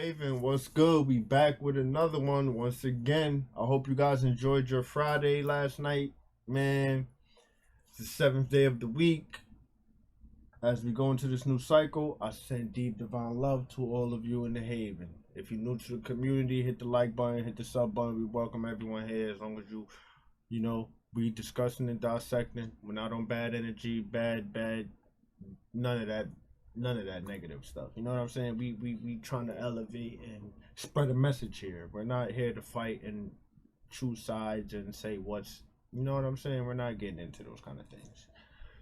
Haven, what's good? We back with another one once again. I hope you guys enjoyed your Friday last night. Man, it's the 7th day of the week. As we go into this new cycle, I send deep divine love to all of you in the Haven. If you're new to the community, hit the like button, hit the sub button. We welcome everyone here as long as you know, we discussing and dissecting. We're not on bad energy, bad, none of that negative stuff. You know what I'm saying? We trying to elevate and spread a message here. We're not here to fight and choose sides and say what's, you know what I'm saying? We're not getting into those kind of things.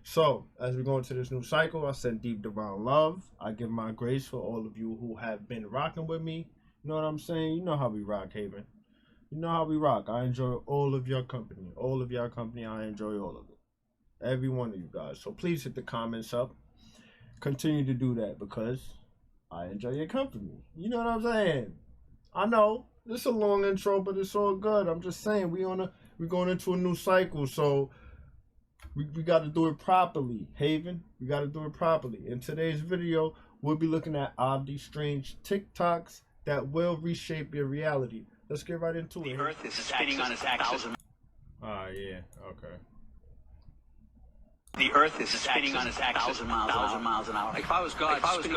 So, as we go into this new cycle, I send deep divine love. I give my grace for all of you who have been rocking with me. You know what I'm saying? You know how we rock, Haven. You know how we rock. I enjoy all of your company. All of your company, I enjoy all of it. Every one of you guys. So please hit the comments up. Continue to do that because I enjoy your company. You know what I'm saying? I know it's a long intro, but it's all good. I'm just saying we're going into a new cycle, so we got to do it properly, Haven. We got to do it properly. In today's video, we'll be looking at oddly strange TikToks that will reshape your reality. Let's get right into it. The Earth is spinning on its axis. Yeah, okay. The Earth is spinning on its axis 1,000 miles an hour. Like if I was God, spinning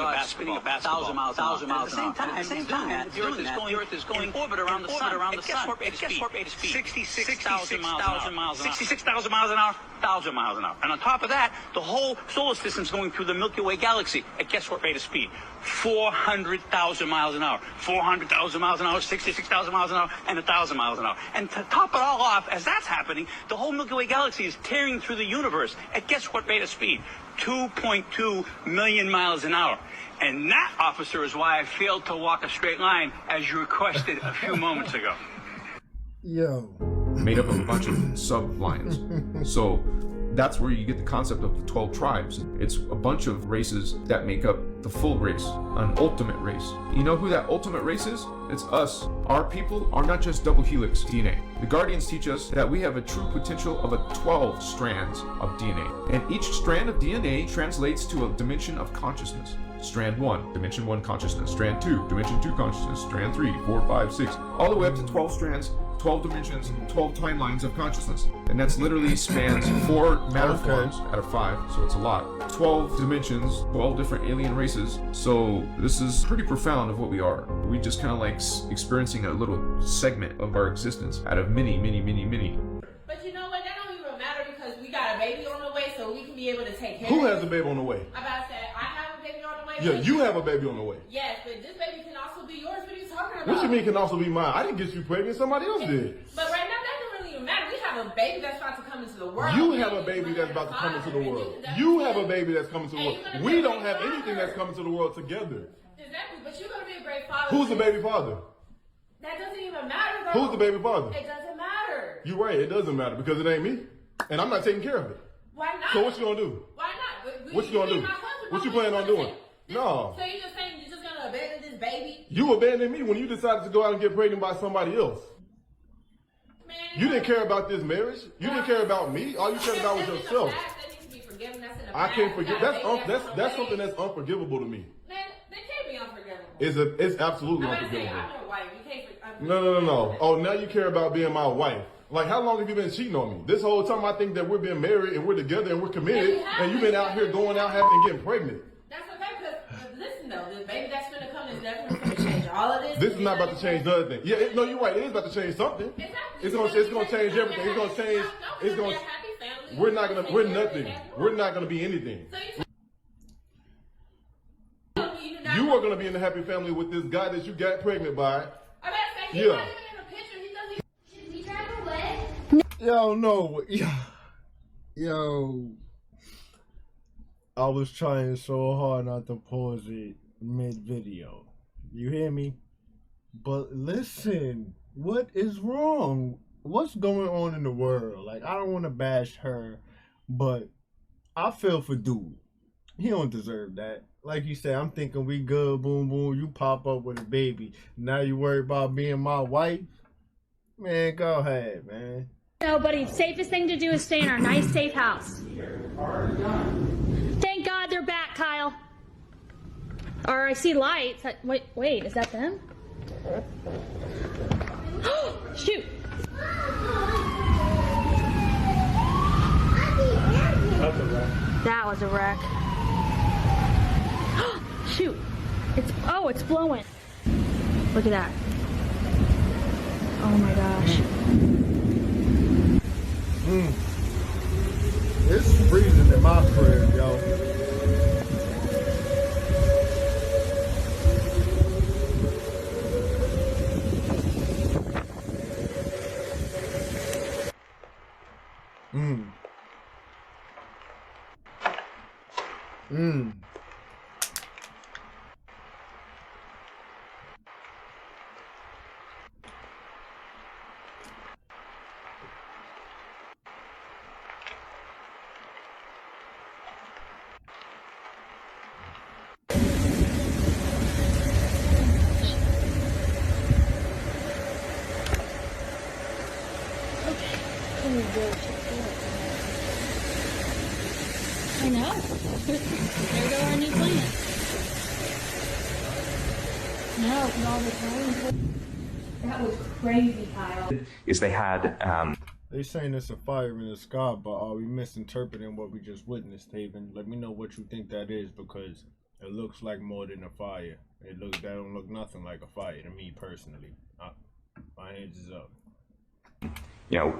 a basketball 1,000 miles an hour. At the same time, the Earth is going in orbit around the sun. Guess what rate of speed? 66,000 miles an hour. 66,000 miles an hour, 1,000 miles an hour. And on top of that, the whole solar system is going through the Milky Way galaxy. At guess what rate of speed? 400,000 miles an hour. 400,000 miles an hour, 66,000 miles an hour, and 1,000 miles an hour. And to top it all off, as that's happening, the whole Milky Way galaxy is tearing through the universe at guess what rate of speed? 2.2 million miles an hour. And that, officer, is why I failed to walk a straight line as you requested a few moments ago. Yo. Made up of a bunch of sublines. So that's where you get the concept of the 12 tribes. It's a bunch of races that make up the full race, an ultimate race. You know who that ultimate race is? It's us. Our people are not just double helix DNA. The Guardians teach us that we have a true potential of 12 strands of DNA. And each strand of DNA translates to a dimension of consciousness. Strand 1, dimension 1 consciousness. Strand 2, dimension 2 consciousness. Strand 3, 4, 5, 6. All the way up to 12 strands, 12 dimensions, 12 timelines of consciousness. And that's literally spans 4 matter forms out of 5, so it's a lot. 12 dimensions, 12 different alien races. So this is pretty profound of what we are. We just kind of like experiencing a little segment of our existence out of many. But you know what? That don't even matter because we got a baby on the way, so we can be able to take care of it. Who has a baby on the way? I'm about to say, I have a baby on the way. Yeah, you have a baby on the way. Yes, but this baby can also be yours. What are you talking about? What you mean can also be mine? I didn't get you pregnant. Somebody else did. But right now, that doesn't really even matter. We have a baby that's about to come into the world. You have a baby that's about to come into the world. You have a baby that's coming to the world. We don't have anything that's coming to the world together. Exactly, but you're going to be a great father. Who's the baby father? That doesn't even matter, though. Who's the baby father? It doesn't matter. You're right. It doesn't matter because it ain't me. And I'm not taking care of it. Why not? So what you gonna do? Why not? What you gonna do? What you planning on doing? No. So you're just saying you're just going to abandon this baby? You abandoned me when you decided to go out and get pregnant by somebody else. Man, You didn't care about this marriage. You didn't care about me. All you cared about was yourself. I can't forgive. That's something that's unforgivable to me. Man, they can't be unforgivable. It's absolutely I'm unforgivable. your wife. You can't forgive. No. Oh, now you care about being my wife. Like, how long have you been cheating on me? This whole time I think that we're being married and we're together and we're committed, and you've been out here going out having and getting pregnant. That's okay, because listen though, the baby that's going to come is definitely going to change all of this. This is not about to change nothing. Yeah, no, you're right. It is about to change something. Exactly. It's gonna change everything. It's gonna change. It's gonna. We're not gonna. We're nothing. We're not gonna be anything. You are gonna be in a happy family with this guy that you got pregnant by. Yeah. Should we drive away? Yo, no. Yo. I was trying so hard not to pause it mid-video. You hear me? But listen, what is wrong? What's going on in the world? Like, I don't want to bash her, but I feel for dude. He don't deserve that. Like you said, I'm thinking we good, boom, boom. You pop up with a baby. Now you worry about being my wife? Man, go ahead, man. No, buddy, safest thing to do is stay in our nice, safe house. Thank God they're back, Kyle. Or I see lights. Wait, is that them? Shoot! That was a wreck. Shoot! It's blowing. Look at that. Oh my gosh. It's freezing in my crib, yo. I know. There go our new plant. No, with all the time. That was crazy, Kyle. Is they had They saying it's a fire in the sky, but are we misinterpreting what we just witnessed, Haven? Let me know what you think that is, because it looks like more than a fire. That don't look nothing like a fire to me personally. My hands is up.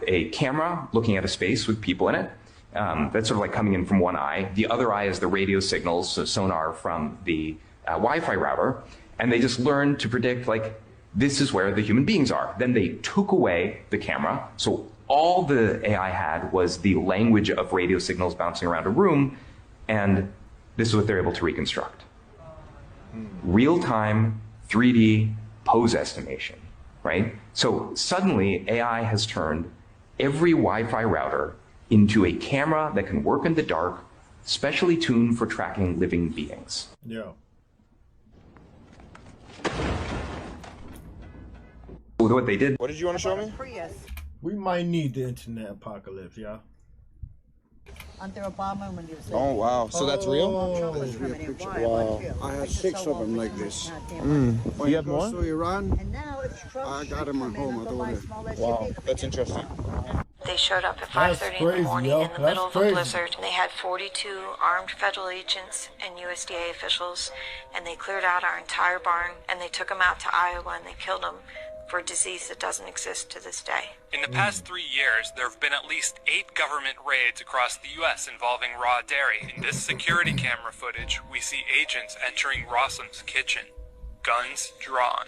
A camera looking at a space with people in it. That's sort of like coming in from one eye. The other eye is the radio signals, so sonar from the Wi-Fi router. And they just learned to predict, like, this is where the human beings are. Then they took away the camera. So all the AI had was the language of radio signals bouncing around a room. And this is what they're able to reconstruct. Real-time 3D pose estimation, right? So suddenly AI has turned every Wi-Fi router into a camera that can work in the dark, specially tuned for tracking living beings. Yeah. What they did. What did you want to show me? We might need the internet apocalypse, y'all. Under Obama when he was Oh wow, so that's real? Wow. I had 6 of them like this. You have more? To Iran, And now it's Trump. I got them at home. I told you. Wow, that's interesting. They showed up at That's 5:30 in crazy, the morning yo. in the That's middle of crazy. a blizzard, and they had 42 armed federal agents and USDA officials, and they cleared out our entire barn, and they took them out to Iowa, and they killed them for a disease that doesn't exist to this day. In the past 3 years, there have been at least 8 government raids across the U.S. involving raw dairy. In this security camera footage, we see agents entering Rossum's kitchen, guns drawn.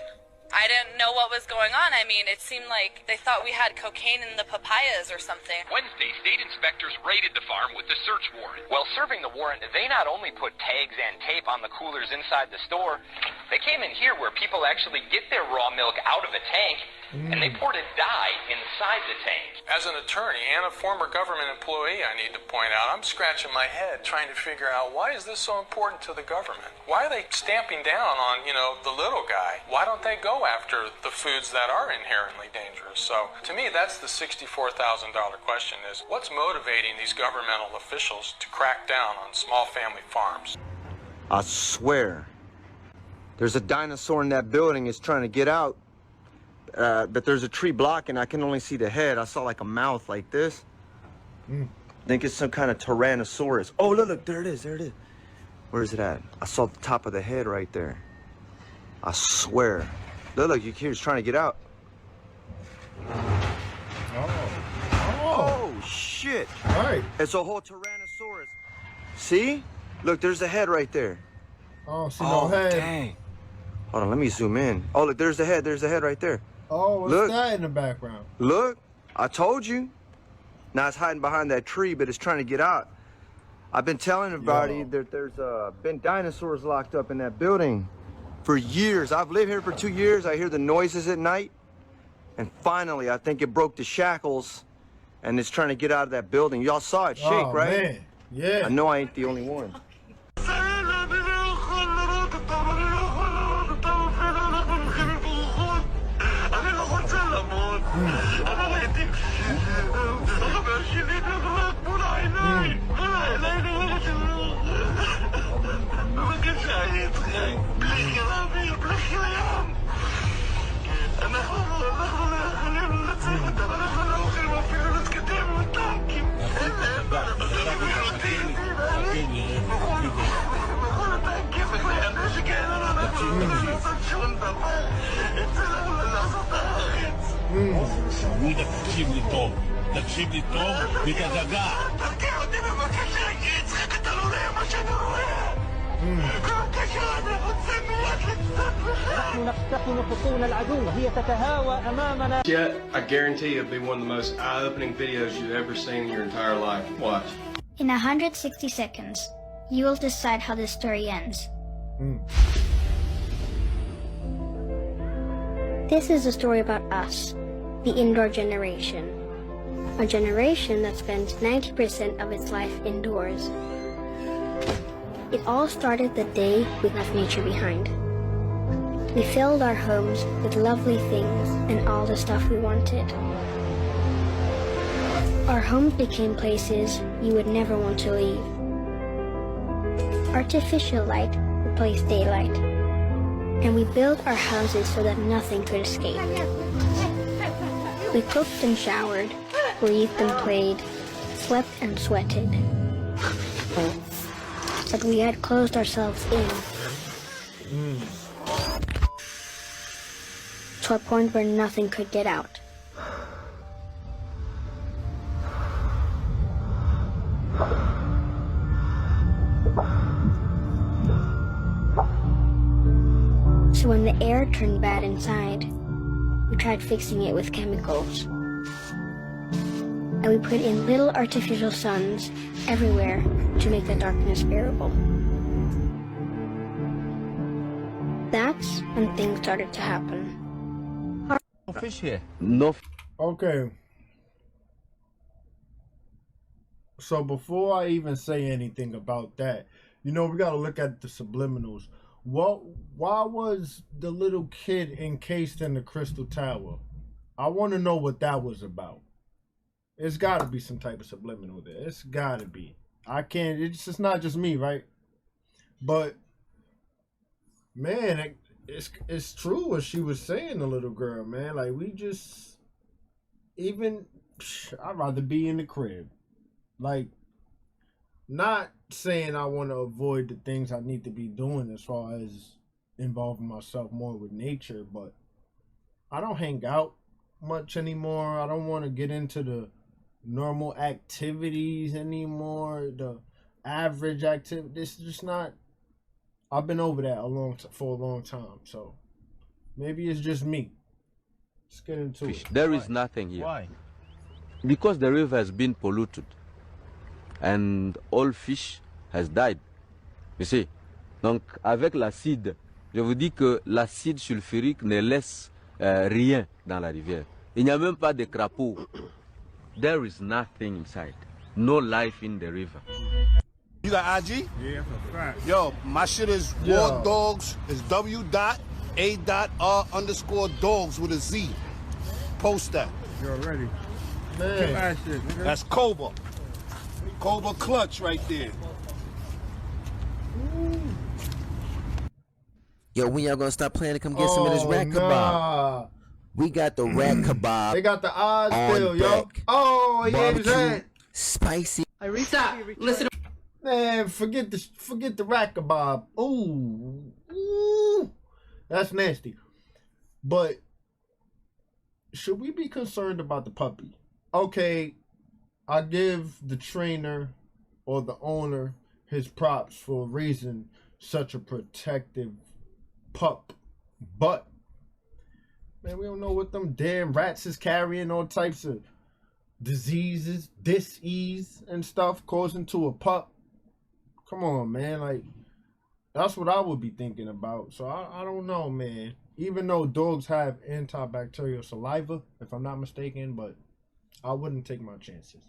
I didn't know what was going on. I mean, it seemed like they thought we had cocaine in the papayas or something. Wednesday, state inspectors raided the farm with the search warrant. While serving the warrant, they not only put tags and tape on the coolers inside the store, they came in here where people actually get their raw milk out of a tank, and they poured a dye inside the tank. As an attorney and a former government employee, I need to point out, I'm scratching my head trying to figure out, why is this so important to the government? Why are they stamping down on, the little guy? Why don't they go after the foods that are inherently dangerous? So, to me, that's the $64,000 question is, what's motivating these governmental officials to crack down on small family farms? I swear, there's a dinosaur in that building. It's trying to get out. But there's a tree blocking. I can only see the head. I saw like a mouth like this. I think it's some kind of Tyrannosaurus. Oh, look, there it is. Where is it at? I saw the top of the head right there. I swear. Look, you hear it's trying to get out. Oh, shit. All right. It's a whole Tyrannosaurus. See? Look, there's the head right there. Oh, see no head. Dang. Hold on, let me zoom in. Oh, look, there's the head. There's the head right there. Oh, what's Look. that in the background? Look, I told you. Now it's hiding behind that tree, but it's trying to get out. I've been telling everybody that there's been dinosaurs locked up in that building for years. I've lived here for 2 years. I hear the noises at night. And finally, I think it broke the shackles, and it's trying to get out of that building. Y'all saw it shake, right? Man. Yeah. I know I ain't the only one. שרודה, תקשיב לי טוב. תקשיב לי טוב ותדגע. תרגיע אותי בבקשה, כי יצחק, אתה לא רואה מה שאני רואה. בבקשה, אני רוצה מיד לצאת לך. نحن نقتحم حصون العدو. هي تتهاوى أمامنا. Yeah, I guarantee it'll be one of the most eye-opening videos you've ever seen in your entire life. Watch. In 160 seconds, you will decide how this story ends. This is a story about us, the indoor generation. A generation that spends 90% of its life indoors. It all started the day we left nature behind. We filled our homes with lovely things and all the stuff we wanted. Our homes became places you would never want to leave. Artificial light replaced daylight. And we built our houses so that nothing could escape. We cooked and showered, breathed and played, slept and sweated. But we had closed ourselves in. To a point where nothing could get out. So when the air turned bad inside, we tried fixing it with chemicals. And we put in little artificial suns everywhere to make the darkness bearable. That's when things started to happen. No fish here. No. Okay. So before I even say anything about that, you know, we got to look at the subliminals. Why was the little kid encased in the crystal tower? I want to know what that was about. It's got to be some type of subliminal there. It's got to be. I can't, it's just not just me, right? But man, it's true what she was saying, the little girl, man. Like, we just, I'd rather be in the crib. Like, not saying I want to avoid the things I need to be doing as far as involving myself more with nature, but I don't hang out much anymore. I don't want to get into the normal activities anymore, the average activity. It's just not, I've been over that for a long time, so maybe it's just me. Let's get into it. There is nothing here. Why? Because the river has been polluted and all fish has died. You see? Donc avec l'acide, je vous dis que l'acide sulfurique ne laisse rien dans la rivière. Il n'y a même pas de crapauds. There is nothing inside. No life in the river. You got IG? Yeah, for fact. Yo, my shit is War Dogs. It's W.A.R_dogs with a Z. Post that. You're ready. Man. That's Cobra. Cobra clutch right there. Yo, when y'all gonna stop playing and come get some of this rat kebab? We got the rat kebab. They got the odds still, yo. deck. Oh, he gave his hand. Spicy. Stop. Listen. Man, forget the rat kebab. Ooh, that's nasty. But should we be concerned about the puppy? Okay, I give the trainer or the owner his props for a reason, such a protective pup. But man, we don't know what them damn rats is carrying, all types of diseases, dis-ease and stuff causing to a pup. Come on, man. Like, that's what I would be thinking about. So I don't know, man. Even though dogs have antibacterial saliva, if I'm not mistaken, but I wouldn't take my chances.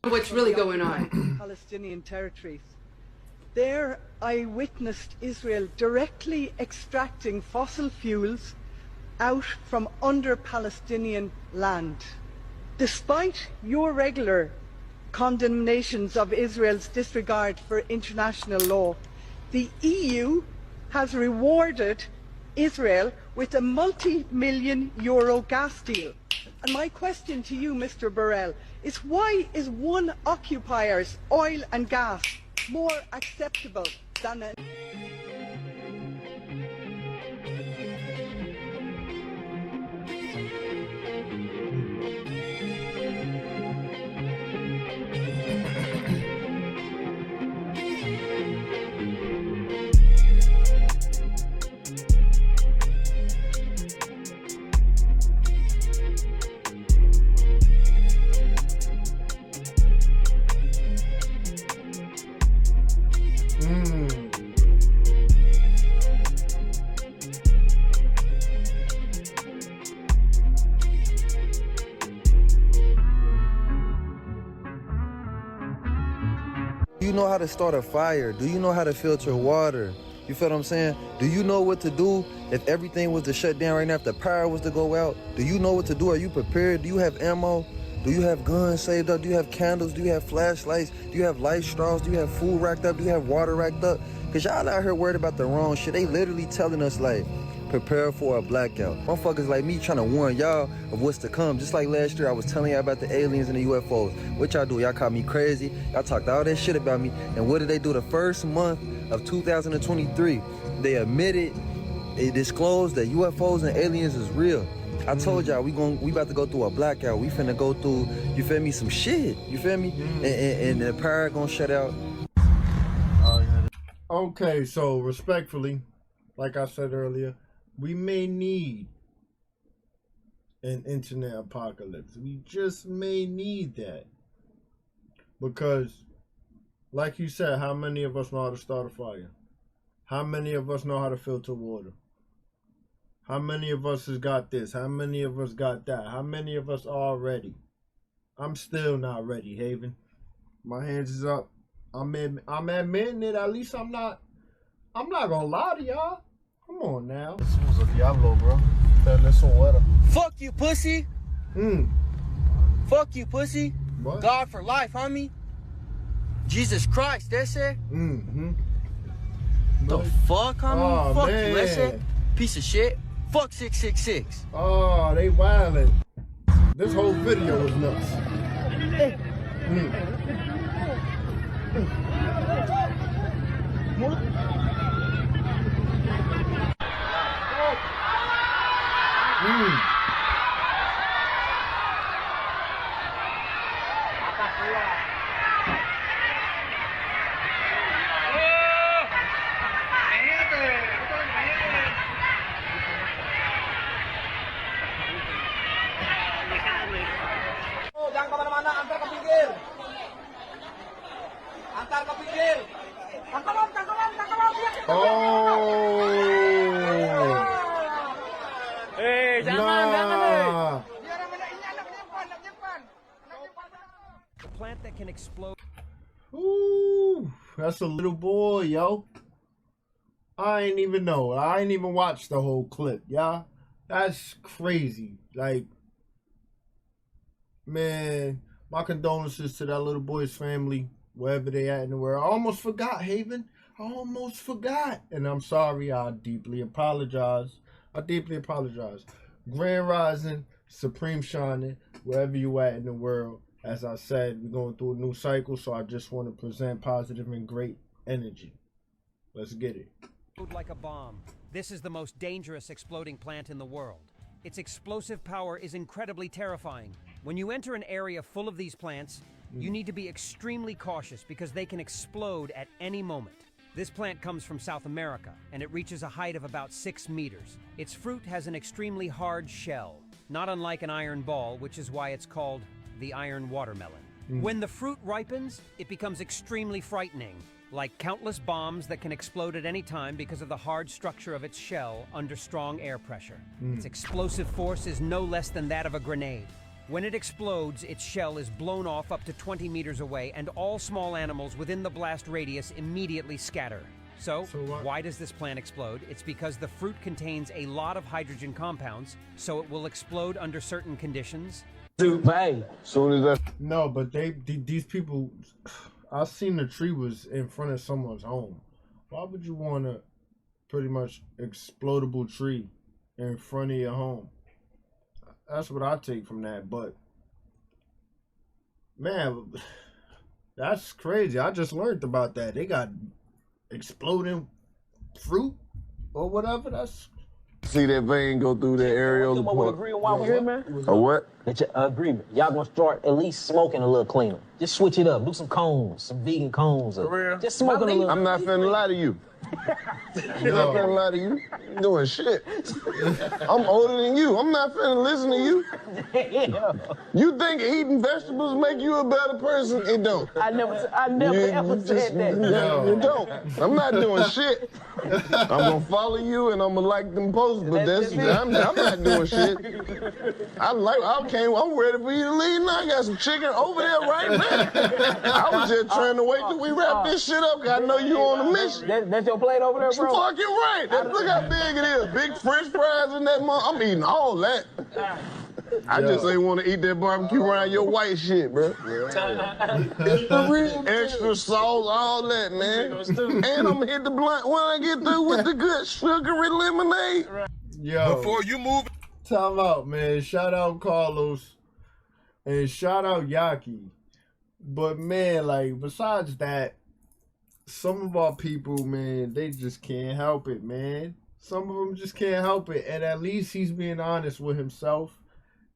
What's really going on? Palestinian territories. There I witnessed Israel directly extracting fossil fuels out from under Palestinian land. Despite your regular condemnations of Israel's disregard for international law, the EU has rewarded Israel with a multi-million euro gas deal. And my question to you, Mr. Borrell, is why is one occupier's oil and gas more acceptable than a... know how to start a fire? Do you know how to filter water? You feel what I'm saying? Do you know what to do if everything was to shut down right now, if the power was to go out? Do you know what to do? Are you prepared? Do you have ammo? Do you have guns saved up? Do you have candles? Do you have flashlights? Do you have light straws? Do you have food racked up? Do you have water racked up? Because y'all out here worried about the wrong shit. They literally telling us, like, prepare for a blackout. Motherfuckers like me trying to warn y'all of what's to come. Just like last year, I was telling y'all about the aliens and the UFOs. What y'all do? Y'all called me crazy. Y'all talked all that shit about me. And what did they do the first month of 2023? They admitted, they disclosed that UFOs and aliens is real. I told y'all we about to go through a blackout. We finna go through, you feel me, some shit. You feel me? And the power gonna shut out. Okay, so respectfully, like I said earlier, we may need an internet apocalypse. We just may need that. Because, like you said, how many of us know how to start a fire? How many of us know how to filter water? How many of us has got this? How many of us got that? How many of us are ready? I'm still not ready, Haven. My hands is up. I'm admitting it. At least I'm not gonna lie to y'all. Come on now. This was a Diablo, bro. This one weather. Fuck you, pussy. Fuck you, pussy. What? God for life, homie. Jesus Christ, that's it. The fuck, homie? Oh, fuck man. you, that's it. Piece of shit. Fuck 666. Oh, they wildin'. This whole video was nuts. Jangan kemana-mana, antar ke pinggir. Antar ke pinggir. Tangkalan. Hey, jangan. The plant that can explode. Ooh, that's a little boy, yo. I ain't even know. I ain't even watched the whole clip, y'all. That's crazy. Like, man, my condolences to that little boy's family, wherever they at in the world. I almost forgot, Haven. I almost forgot. And I'm sorry. I deeply apologize. Grand Rising, Supreme Shining, wherever you at in the world. As I said, we're going through a new cycle, so I just want to present positive and great energy. Let's get it. Like a bomb. This is the most dangerous exploding plant in the world. Its explosive power is incredibly terrifying. When you enter an area full of these plants, you need to be extremely cautious because they can explode at any moment. This plant comes from South America, and it reaches a height of about 6 meters. Its fruit has an extremely hard shell, not unlike an iron ball, which is why it's called the iron watermelon. When the fruit ripens, it becomes extremely frightening, like countless bombs that can explode at any time because of the hard structure of its shell under strong air pressure. Its explosive force is no less than that of a grenade. When it explodes, its shell is blown off up to 20 meters away, and all small animals within the blast radius immediately scatter. So why does this plant explode? It's because the fruit contains a lot of hydrogen compounds, so it will explode under certain conditions. No, but these people, I seen the tree was in front of someone's home. Why would you want a pretty much explodable tree in front of your home? That's what I take from that. But man, that's crazy. I just learned about that. They got exploding fruit or whatever. That's see that vein go through the areola port. While we're here, man. A what? It's an agreement. Y'all gonna start at least smoking a little cleaner. Just switch it up. Do some cones, some vegan cones. For real? Just smoking a little. I'm not finna lie to you. I'm not finna lie to you. You doing shit. I'm older than you. I'm not finna listen to you. You think eating vegetables make you a better person? It don't. I never ever said that. You don't. I'm not doing shit. I'm gonna follow you and I'm gonna like them posts, but I'm not doing shit. I I'm ready for you to leave now. I got some chicken over there right now. I was just trying to wait till we wrap this shit up, because I know you on a mission. That's your plate over there, bro? You fucking right. Look how big it is. Big French fries in that mug. I'm eating all that. I just ain't want to eat that barbecue around your white shit, bro. It's for real. Extra sauce, all that, man. And I'm going to hit the blunt when I get through with the good sugary lemonade. Yo. Before you move. Time out, man. Shout out Carlos. And shout out Yaki. But, man, like, besides that, some of our people, man, they just can't help it, man. Some of them just can't help it. And at least he's being honest with himself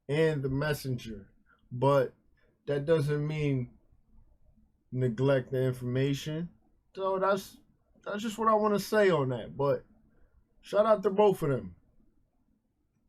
and the messenger. But that doesn't mean neglect the information. So that's just what I want to say on that. But shout out to both of them.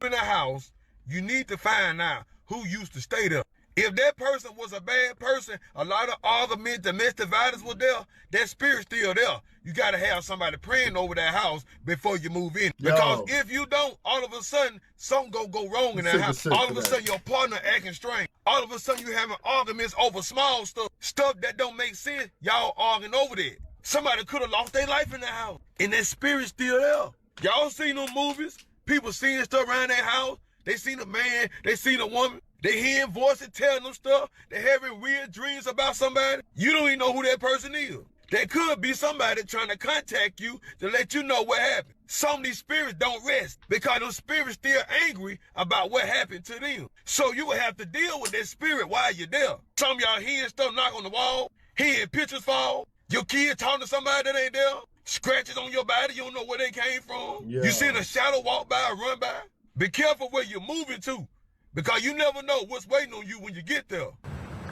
In the house, you need to find out who used to stay there. If that person was a bad person, a lot of arguments, domestic violence was there, that spirit's still there. You got to have somebody praying over that house before you move in. Because if you don't, all of a sudden, something go wrong in that house. All of a sudden, your partner acting strange. All of a sudden, you having arguments over small stuff. Stuff that don't make sense, y'all arguing over that. Somebody could have lost their life in that house. And that spirit's still there. Y'all seen them movies? People seeing stuff around their house. They seen a man, they seen a woman. They hearing voices telling them stuff. They having weird dreams about somebody. You don't even know who that person is. That could be somebody trying to contact you to let you know what happened. Some of these spirits don't rest because those spirits still angry about what happened to them. So you will have to deal with that spirit while you're there. Some of y'all hearing stuff knock on the wall, hearing pictures fall, your kid talking to somebody that ain't there, scratches on your body, you don't know where they came from. Yeah. You seen a shadow walk by or run by. Be careful where you're moving to, because you never know what's waiting on you when you get there.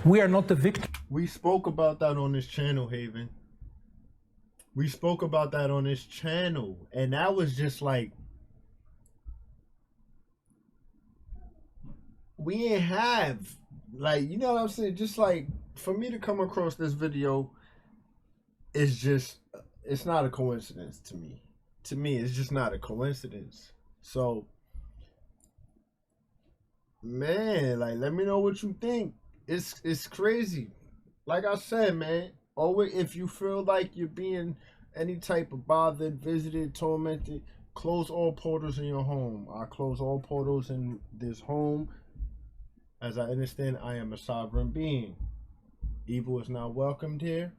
We are not the victim. We spoke about that on this channel, Haven. We spoke about that on this channel. And that was just like, we ain't have, like, you know what I'm saying? Just like, for me to come across this video, it's just, it's not a coincidence to me. To me, it's just not a coincidence. So, man, like, let me know what you think. It's crazy. Like I said, man, always, if you feel like you're being any type of bothered, visited, tormented, close all portals in your home. I close all portals in this home. As I understand, I am a sovereign being. Evil is not welcomed here,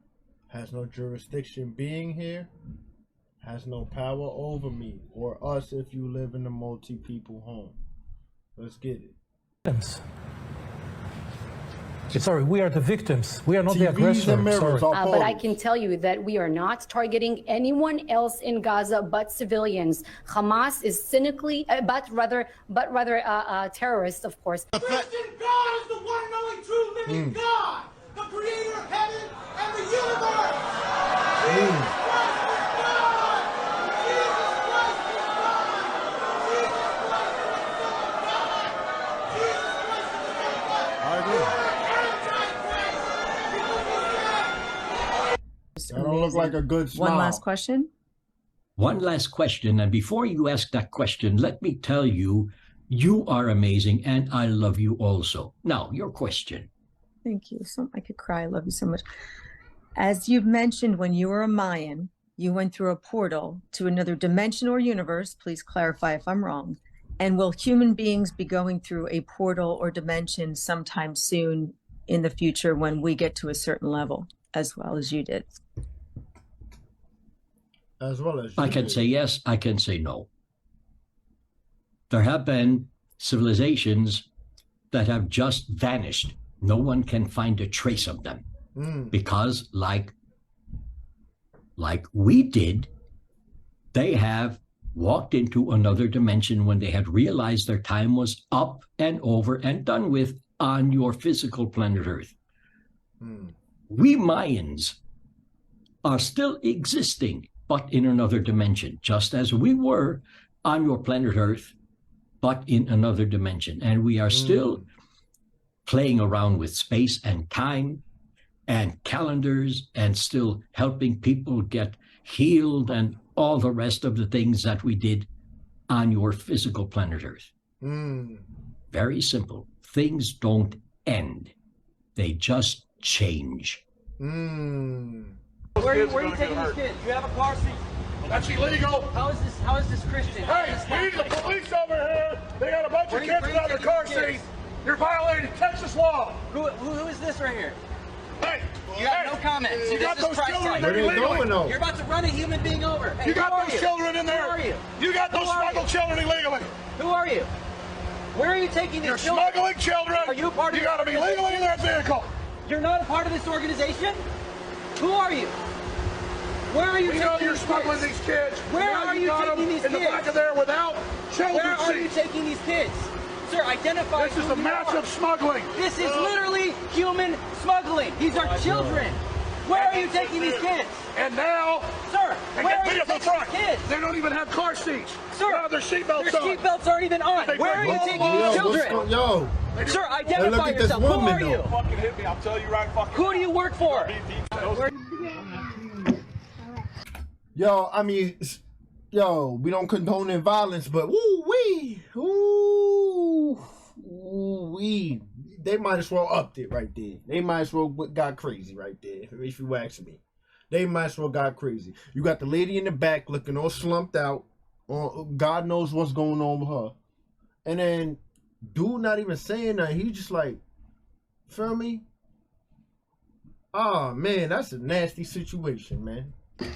has no jurisdiction being here, has no power over me or us if you live in a multi-people home. Let's get it. Sorry, we are the victims. We are not the aggressor. But I can tell you that we are not targeting anyone else in Gaza but civilians. Hamas is cynically, but rather terrorists, of course. The Christian God is the one and only true living God, the creator of heaven and the universe. Jesus Christ is God. Jesus Christ is God. Jesus Christ is God. Jesus Christ is God. I agree. That don't look like a good smile. One last question. One last question. And before you ask that question, let me tell you, you are amazing and I love you also. Now, your question. Thank you. I could cry. I love you so much. As you've mentioned, when you were a Mayan, you went through a portal to another dimension or universe. Please clarify if I'm wrong. And will human beings be going through a portal or dimension sometime soon in the future when we get to a certain level, as well as you did? As well as I can say yes, I can say no. There have been civilizations that have just vanished. No one can find a trace of them because like we did, they have walked into another dimension when they had realized their time was up and over and done with on your physical planet Earth. We Mayans are still existing, but in another dimension, just as we were on your planet Earth, but in another dimension. And we are still playing around with space and time and calendars and still helping people get healed and all the rest of the things that we did on your physical planet Earth. Very simple. Things don't end. They just change. Where are you taking these kids? You have a car seat. That's illegal. How is this Christian? Hey, we need the police over here. They got a bunch of kids without their car seats. You're violating Texas law. Who is this right here? Hey, you have no comments. You got those children in Where there they going though? You're about to run a human being over. Hey, you got those children in there. Who are you? You got those smuggled children illegally. Who are you? Where are you taking these children? You're smuggling children. Are you a part of You got to be legally in that vehicle. You're not a part of this organization? Who are you? Where are you taking you're smuggling these kids. Where are you taking these kids? In the back of there without children Where are you taking these kids? Sir, identify. This is a massive smuggling. This is literally human smuggling. These are children. Where are you taking these kids? And now, sir, where are you taking these kids? They don't even have car seats. Sir, their seatbelts their seatbelts aren't even on. Where are you taking these children? Yo. Sir, identify yourself. Who are you? Fucking hit me. I'll tell you right fucking. Who do you work for? Yo, I mean, yo, we don't condone violence, but woo-wee, ooh-wee. They might as well upped it right there. They might as well got crazy right there, if you ask me. They might as well got crazy. You got the lady in the back looking all slumped out. God knows what's going on with her. And then, dude not even saying that. He just like, feel me? Oh, man, that's a nasty situation, man. Oh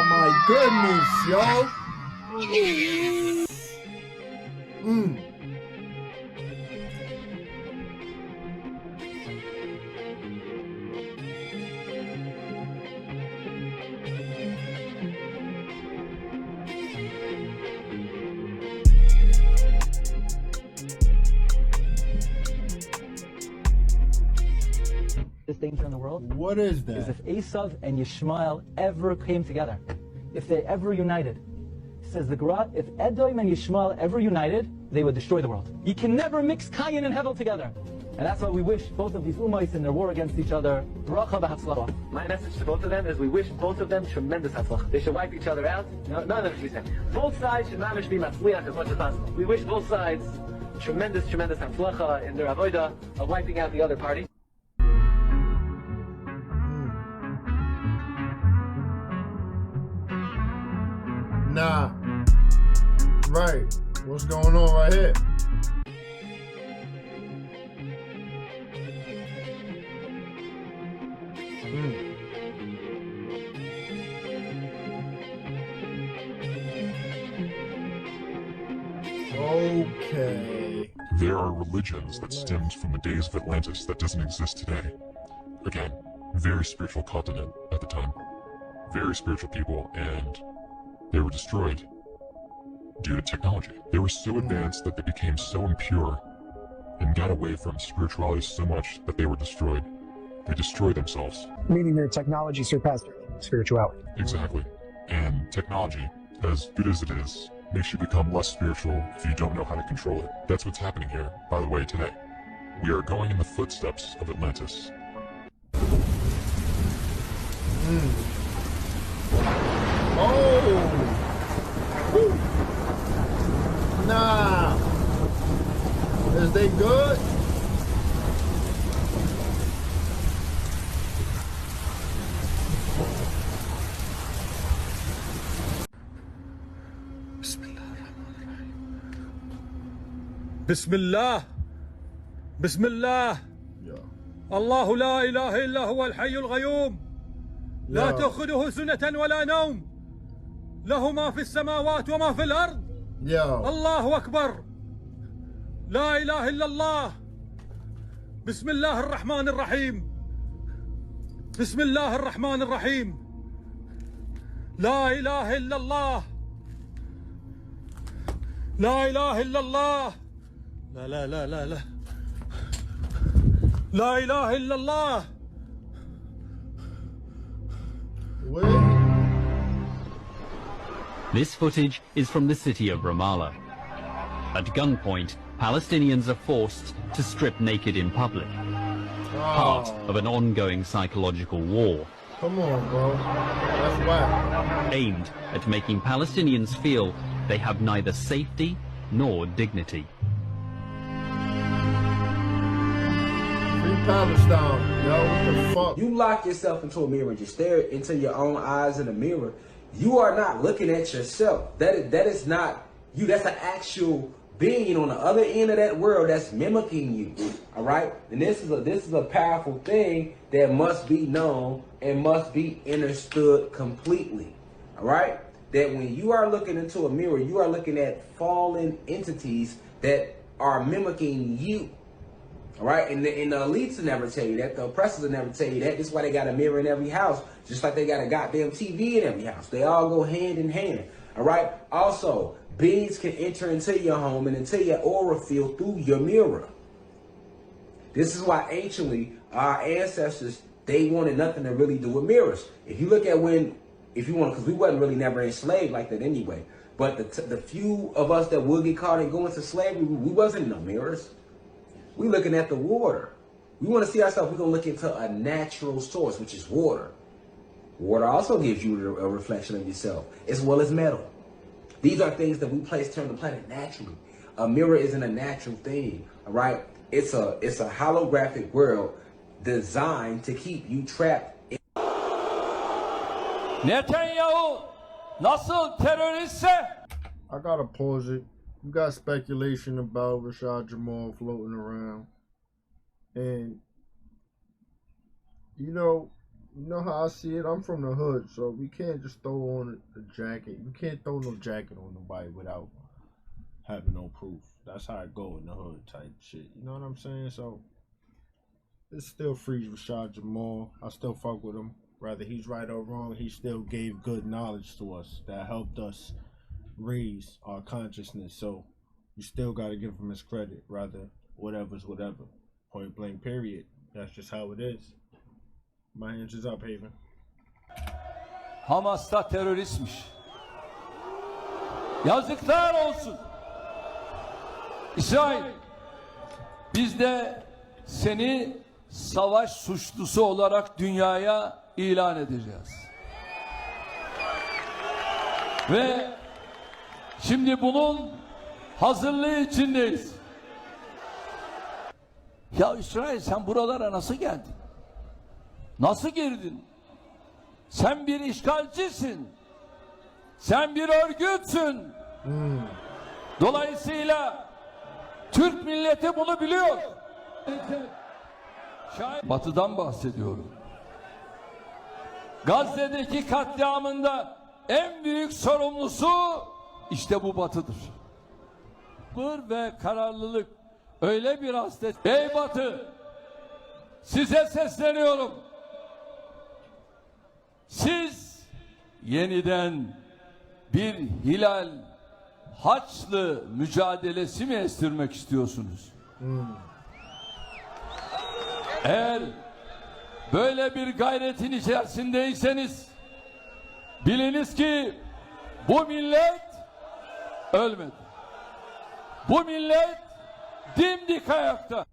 my goodness, yo. Danger in the world. What is that? Is if Esav and Yishmael ever came together, if they ever united. It says the Gemara, if Edom and Yishmael ever united, they would destroy the world. You can never mix Kayin and Hevel together. And that's why we wish both of these ummahs in their war against each other, bracha v'hatzlacha. My message to both of them is we wish both of them tremendous hatzlacha. They should wipe each other out. No, none of them should be saying. Both sides should mamish be matzliach as much as possible. We wish both sides tremendous hatzlacha in their avodah of wiping out the other party. Nah. Right. What's going on right here? Okay. There are religions that stemmed from the days of Atlantis that doesn't exist today. Again, very spiritual continent at the time. Very spiritual people, and they were destroyed due to technology. They were so advanced that they became so impure and got away from spirituality so much that they were destroyed. They destroyed themselves. Meaning their technology surpassed spirituality. Exactly. And technology, as good as it is, makes you become less spiritual if you don't know how to control it. That's what's happening here, by the way, today. We are going in the footsteps of Atlantis. Oh! Woo. Nah! Is they good? بسم الله بسم الله الله لا إله إلا هو الحي القيوم لا تأخذه سنة ولا نوم له ما في السماوات وما في الأرض الله أكبر لا إله إلا الله بسم الله الرحمن الرحيم بسم الله الرحمن الرحيم لا إله إلا الله لا إله إلا الله لا لا لا لا لا لا إله إلا الله This footage is from the city of Ramallah. At gunpoint, Palestinians are forced to strip naked in public. Part of an ongoing psychological war. Come on, bro. That's whack. Aimed at making Palestinians feel they have neither safety nor dignity. Free Palestine, yo, what the fuck? You lock yourself into a mirror and you stare into your own eyes in the mirror. You are not looking at yourself. That is not you. That's an actual being on the other end of that world that's mimicking you. All right, and this is a powerful thing that must be known and must be understood completely. All right, that when you are looking into a mirror, you are looking at fallen entities that are mimicking you. All right, and the elites will never tell you that. The oppressors will never tell you that. This is why they got a mirror in every house, just like they got a goddamn TV in every house. They all go hand in hand. All right. Also, beings can enter into your home and into your aura field through your mirror. This is why anciently our ancestors, they wanted nothing to really do with mirrors. If you look at because we wasn't really never enslaved like that anyway. But the few of us that would get caught and go into slavery, we wasn't in no mirrors. We looking at the water. We want to see ourselves. We're going to look into a natural source, which is water. Water also gives you a reflection of yourself, as well as metal. These are things that we place here on the planet naturally. A mirror isn't a natural thing, all right? It's a holographic world designed to keep you trapped. Netanyahu nasıl teröristse? I gotta pause it. You got speculation about Rashad Jamal floating around. And, you know how I see it? I'm from the hood, so we can't just throw on a jacket. You can't throw no jacket on nobody without having no proof. That's how it go in the hood type shit. You know what I'm saying? So, it still frees Rashad Jamal. I still fuck with him. Whether he's right or wrong, he still gave good knowledge to us that helped us raise our consciousness. So you still got to give him his credit. Rather, whatever's whatever. Point blank, period. That's just how it is. My hands is up, Haven. Hamas'ta teröristmiş. Yazıklar olsun. İsrail, biz de seni savaş suçlusu olarak dünyaya ilan edeceğiz. Ve şimdi bunun hazırlığı içindeyiz. Ya İsrail, sen buralara nasıl geldin? Nasıl girdin? Sen bir işgalcisin. Sen bir örgütsün. Dolayısıyla Türk milleti bunu biliyor. Batı'dan bahsediyorum. Gazze'deki katliamında en büyük sorumlusu işte bu Batı'dır. Sabır ve kararlılık öyle bir hasret. Ey Batı, size sesleniyorum. Siz yeniden bir Hilal Haçlı mücadelesi mi estirmek istiyorsunuz? Eğer böyle bir gayretin içerisindeyseniz biliniz ki bu millet ölmedi. Bu millet dimdik ayakta.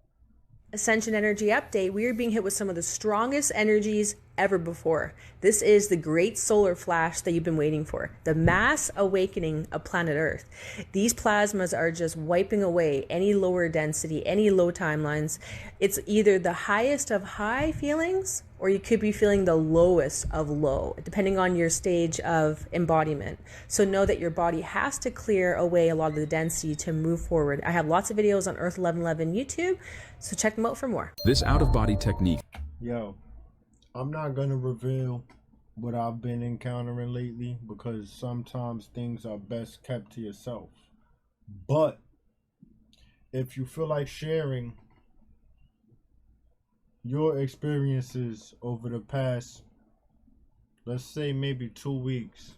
Ascension Energy Update, we are being hit with some of the strongest energies ever before. This is the great solar flash that you've been waiting for, the mass awakening of planet Earth. These plasmas are just wiping away any lower density, any low timelines. It's either the highest of high feelings, or you could be feeling the lowest of low, depending on your stage of embodiment. So know that your body has to clear away a lot of the density to move forward. I have lots of videos on Earth 1111 YouTube, so check them out for more. This out-of-body technique. Yo, I'm not gonna reveal what I've been encountering lately because sometimes things are best kept to yourself. But if you feel like sharing your experiences over the past, let's say maybe 2 weeks,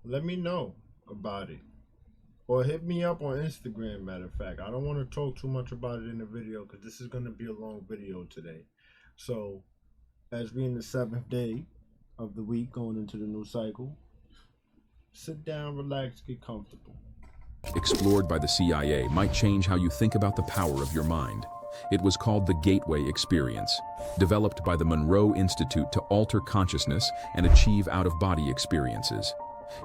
let me know about it. Or hit me up on Instagram, matter of fact. I don't want to talk too much about it in the video because this is going to be a long video today. So, as being the 7th day of the week going into the new cycle, Sit down, relax, get comfortable. Explored by the CIA might change how you think about the power of your mind. It was called the Gateway Experience, developed by the Monroe Institute to alter consciousness and achieve out-of-body experiences.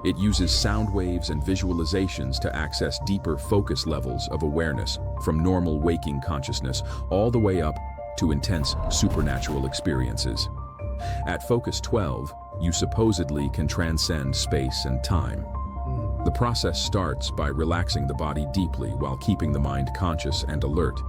It uses sound waves and visualizations to access deeper focus levels of awareness, from normal waking consciousness all the way up to intense supernatural experiences. At Focus 12, you supposedly can transcend space and time. The process starts by relaxing the body deeply while keeping the mind conscious and alert.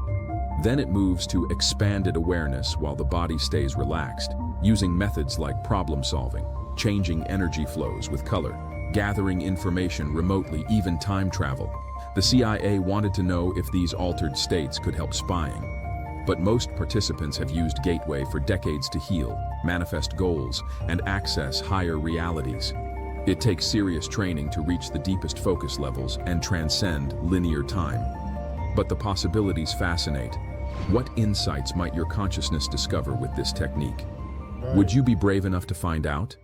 Then it moves to expanded awareness while the body stays relaxed, using methods like problem solving, changing energy flows with color, gathering information remotely, even time travel. The CIA wanted to know if these altered states could help spying. But most participants have used Gateway for decades to heal, manifest goals, and access higher realities. It takes serious training to reach the deepest focus levels and transcend linear time. But the possibilities fascinate. What insights might your consciousness discover with this technique? Would you be brave enough to find out?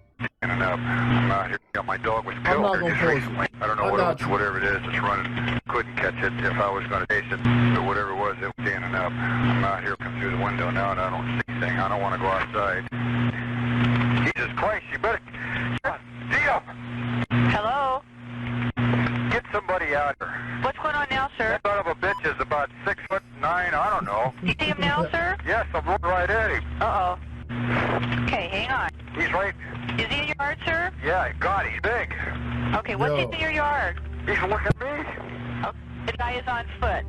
I'm out here. Got my dog was killed here just recently. I don't know whatever it is that's running. Couldn't catch it if I was going to chase it. But whatever it was standing up. I'm out here, come through the window now, and I don't see anything. I don't want to go outside. Jesus Christ, you better... Deal! Hello? Get somebody out here. What's going on now, sir? That son of a bitch is about 6'9", I don't know. You see him now, sir? Yes, I'm looking right at him. Uh-oh. Okay, hang on. He's right... Is he in your yard, sir? Yeah, God, he's big. Okay, what's in your yard? He's looking at me. Oh, the guy is on foot.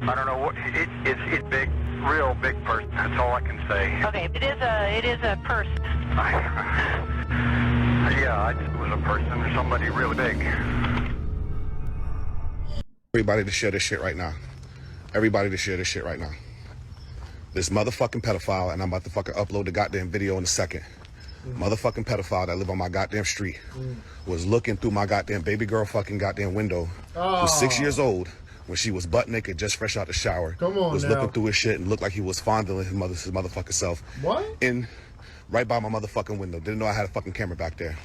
I don't know what... It's big, real big person. That's all I can say. Okay, it is a person. Yeah, it was a person or somebody really big. Everybody to share this shit right now. Everybody to share this shit right now. This motherfucking pedophile, and I'm about to fucking upload the goddamn video in a second. Motherfucking pedophile that live on my goddamn street was looking through my goddamn baby girl fucking goddamn window. Was 6 years old when she was butt naked, just fresh out the shower. Come on, was now. looking through his shit and looked like he was fondling his motherfucking self. What? Right by my motherfucking window. Didn't know I had a fucking camera back there.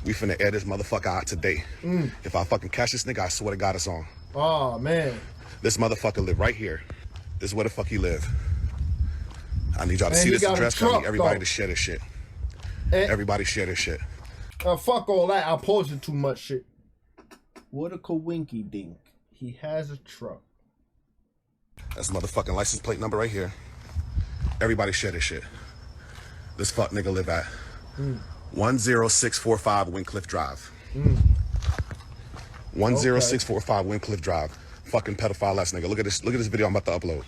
We finna air this motherfucker out today. If I fucking catch this nigga, I swear to God it's on. Oh, man. This motherfucker live right here. This is where the fuck he live. I need y'all to see this address. I need everybody to share this shit. Everybody share this shit. Fuck all that. I posted too much shit. What a coinky dink. He has a truck. That's the motherfucking license plate number right here. Everybody share this shit. This fuck nigga live at 10645 Wincliffe Drive. 10645 Wincliffe Drive. Fucking pedophile ass nigga. Look at this video I'm about to upload.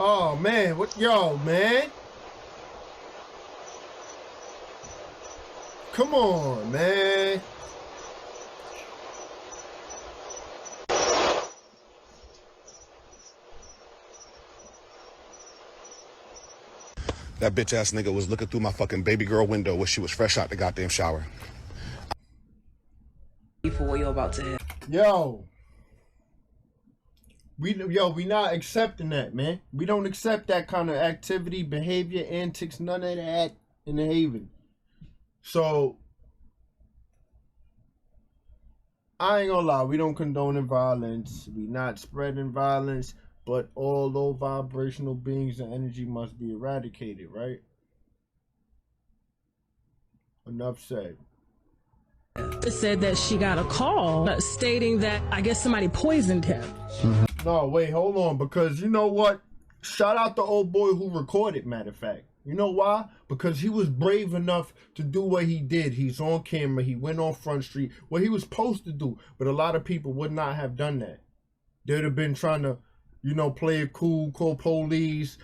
Oh, man. What? Yo, man. Come on, man. That bitch ass nigga was looking through my fucking baby girl window when she was fresh out the goddamn shower. For what you're about to hit. Yo. We not accepting that, man. We don't accept that kind of activity, behavior, antics, none of that in the Haven. So, I ain't gonna lie, we don't condone violence. We not spreading violence, but all low vibrational beings and energy must be eradicated, right? Enough said. It said that she got a call stating that I guess somebody poisoned him. No, wait, hold on, because you know what? Shout out the old boy who recorded, matter of fact. You know why? Because he was brave enough to do what he did. He's on camera. He went on Front Street. What he was supposed to do. But a lot of people would not have done that. They'd have been trying to, you know, play it cool, call police,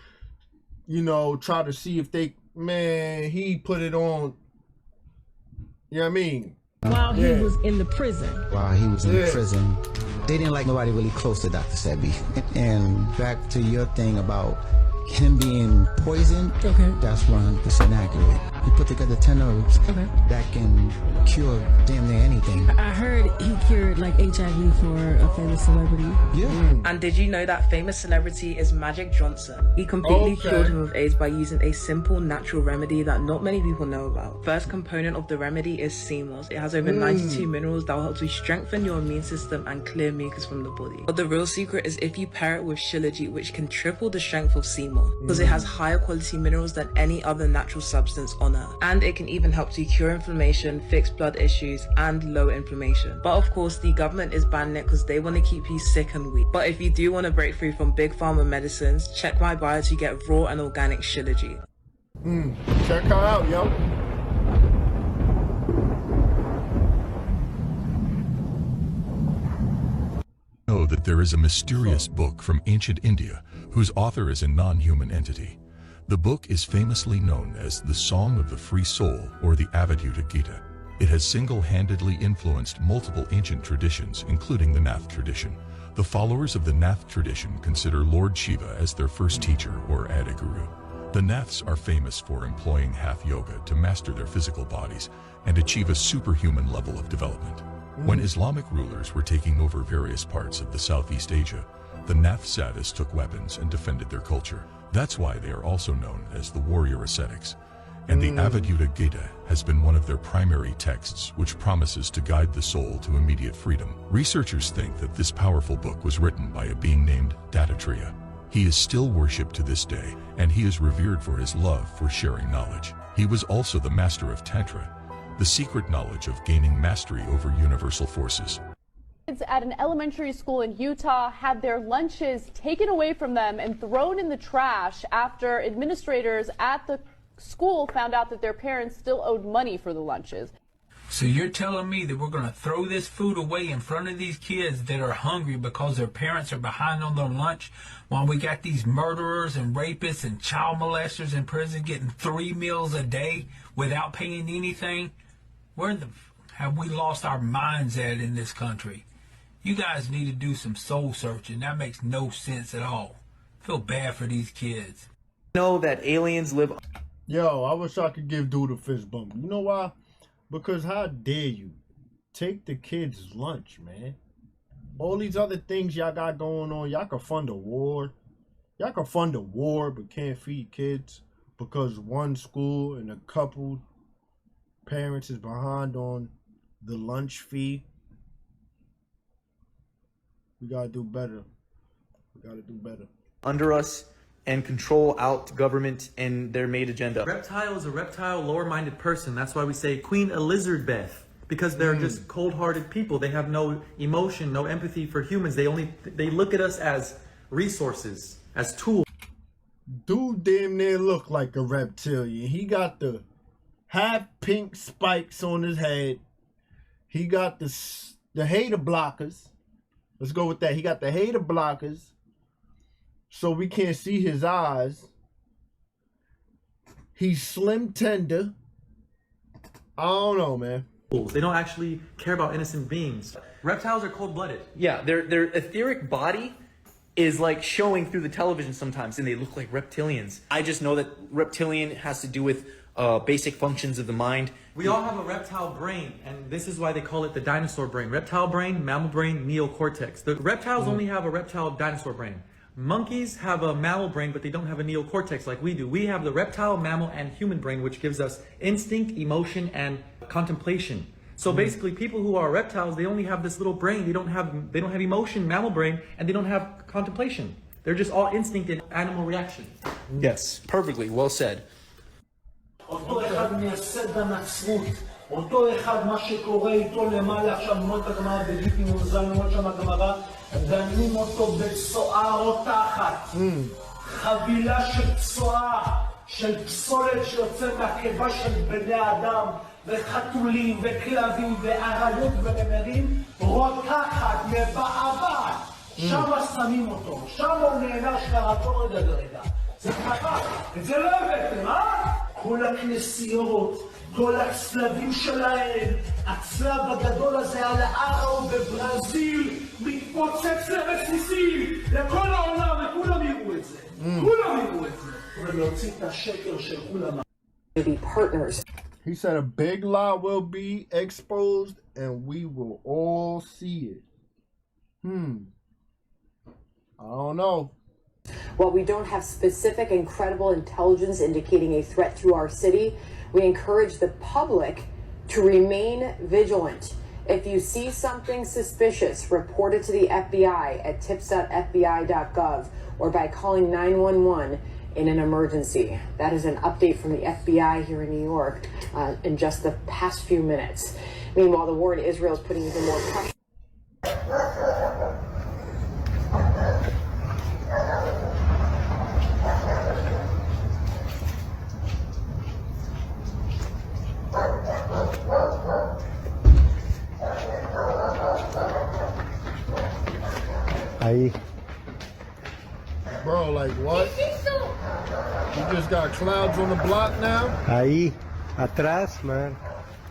you know, try to see if they, man, he put it on, you know what I mean? While he was in the prison. While he was in the prison. They didn't like nobody really close to Dr. Sebi. And back to your thing about him being poisoned, that's 100% accurate. He put together 10 herbs that can cure damn near anything. I heard he cured like HIV for a famous celebrity. Yeah. And did you know that famous celebrity is Magic Johnson? He completely cured him of AIDS by using a simple natural remedy that not many people know about. First component of the remedy is sea moss. It has over 92 minerals that will help to strengthen your immune system and clear mucus from the body. But the real secret is if you pair it with shilajit, which can triple the strength of sea moss, because it has higher quality minerals than any other natural substance on earth. And it can even help to cure inflammation, fix blood issues, and lower inflammation. But of course, the government is banning it because they want to keep you sick and weak. But if you do want to break free from big pharma medicines, check my bio to get raw and organic shilajit. Check her out, yo. Know that there is a mysterious book from ancient India whose author is a non-human entity. The book is famously known as the Song of the Free Soul, or the Avadhuta Gita. It has single-handedly influenced multiple ancient traditions, including the Nath tradition. The followers of the Nath tradition consider Lord Shiva as their first teacher, or Adiguru. The Naths are famous for employing Hatha yoga to master their physical bodies and achieve a superhuman level of development. When Islamic rulers were taking over various parts of the Southeast Asia, the Nath sadhus took weapons and defended their culture. That's why they are also known as the warrior ascetics. And the Avadhuta Gita has been one of their primary texts, which promises to guide the soul to immediate freedom. Researchers think that this powerful book was written by a being named Dattatreya. He is still worshipped to this day, and he is revered for his love for sharing knowledge. He was also the master of Tantra, the secret knowledge of gaining mastery over universal forces. Kids at an elementary school in Utah had their lunches taken away from them and thrown in the trash after administrators at the school found out that their parents still owed money for the lunches. So you're telling me that we're going to throw this food away in front of these kids that are hungry because their parents are behind on their lunch, while we got these murderers and rapists and child molesters in prison getting 3 meals a day without paying anything? Where the have we lost our minds at in this country? You guys need to do some soul searching. That makes no sense at all. I feel bad for these kids. Know that aliens live. Yo, I wish I could give dude a fist bump. You know why? Because how dare you take the kids' lunch, man? All these other things y'all got going on, y'all can fund a war. Y'all can fund a war, but can't feed kids because one school and a couple parents is behind on the lunch fee. We gotta do better. We gotta do better. Under us and control out government and their made agenda. Reptile is a reptile, lower-minded person. That's why we say Queen Elizabeth, because they're just cold-hearted people. They have no emotion, no empathy for humans. They look at us as resources, as tools. Dude damn near look like a reptilian. He got the half pink spikes on his head. He got the hater blockers. Let's go with that. He got the hater blockers, so we can't see his eyes. He's slim tender. I don't know, man. They don't actually care about innocent beings. Reptiles are cold-blooded. Yeah, their etheric body is like showing through the television sometimes, and they look like reptilians. I just know that reptilian has to do with basic functions of the mind. We all have a reptile brain, and this is why they call it the dinosaur brain. Reptile brain, mammal brain, neocortex. The reptiles only have a reptile dinosaur brain. Monkeys have a mammal brain, but they don't have a neocortex like we do. We have the reptile, mammal, and human brain, which gives us instinct, emotion, and contemplation. So basically, people who are reptiles, they only have this little brain. They don't have emotion, mammal brain, and they don't have contemplation. They're just all instinct and animal reaction. Yes, perfectly, well said. אותו אחד מייסד הנצרות, אותו אחד מה שקורה איתו למעלה, עכשיו ללמוד את הגמרא בגיטי מוזל, ללמוד שם הגמרא, דנים אותו בצואה רותחת, חבילה של צואה, של פסולת שיוצא מהקיבה של בני אדם, וחתולים וכלבים ואריות ונמרים, רותחת, מבעבעת, שם שמים אותו, שם הוא נענש קראתו רגע. זה ככה, את זה לא הבאתם, כל הכנסיות, כל הצלבים שלהם, הצלב הגדול הזה על הארו בברזיל, מתפוצץ לרסיסים, לכל העולם, וכולם יראו את זה. כולם יראו את זה. ולהוציא את השקר של כולם. be partners. He said a big lie will be exposed and we will all see it. I don't know. While we don't have specific and credible intelligence indicating a threat to our city, we encourage the public to remain vigilant. If you see something suspicious, report it to the FBI at tips.fbi.gov or by calling 911 in an emergency. That is an update from the FBI here in New York in just the past few minutes. Meanwhile, the war in Israel is putting even more pressure. Ahí. Bro, like what? You just got clouds on the block now? Ahí. Atrás, Mark.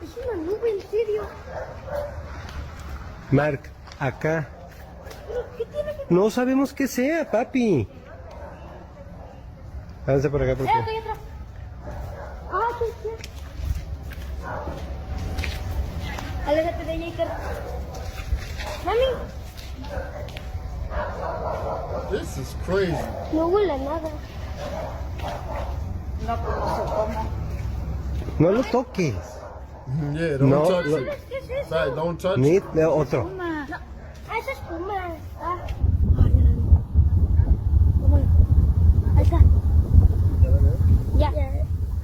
Es una nube, en serio. Mark, acá. No sabemos qué sea, papi. Háganse por acá, por acá. Estoy atrás. Ah, sí, sí. Aléjate de ella, Iker. Mami. This is crazy. No huele a nada. No lo toques. Yeah, don't No, touch lo- it. Right, don't touch Ni it. otro. No, esa es espuma. Ah. Ahí está. Ya.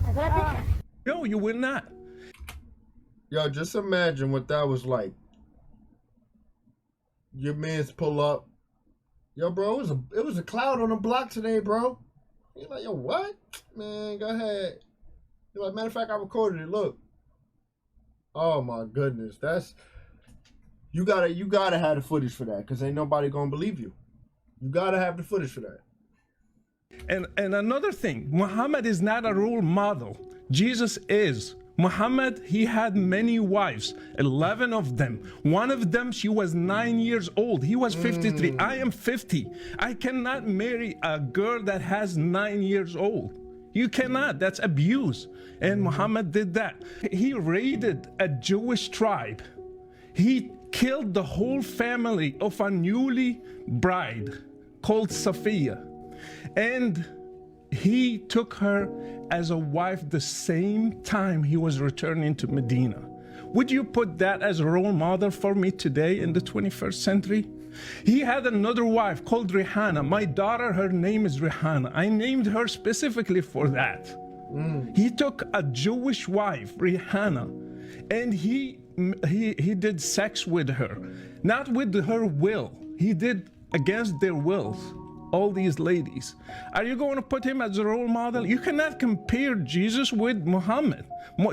Espérate. No, you will not. Yo, just imagine what that was like. Your mans pull up. Yo, bro, it was a cloud on the block today, bro. You're like, yo, what? Man, go ahead. You're like, matter of fact, I recorded it. Look. Oh my goodness, that's you gotta have the footage for that, because ain't nobody gonna believe you. You gotta have the footage for that. And another thing, Muhammad is not a role model. Jesus is. Muhammad, he had many wives, 11 of them. One of them, she was 9 years old. He was 53. I am 50. I cannot marry a girl that has 9 years old. You cannot. That's abuse. And Muhammad did that. He raided a Jewish tribe. He killed the whole family of a newly bride called Safiya. And he took her as a wife the same time he was returning to Medina. Would you put that as a role model for me today in the 21st century? He had another wife called Rihanna. My daughter, her name is Rihanna. I named her specifically for that. He took a Jewish wife, Rihanna, and he did sex with her. Not with her will. He did against their wills. All these ladies. Are you going to put him as a role model? You cannot compare Jesus with Muhammad.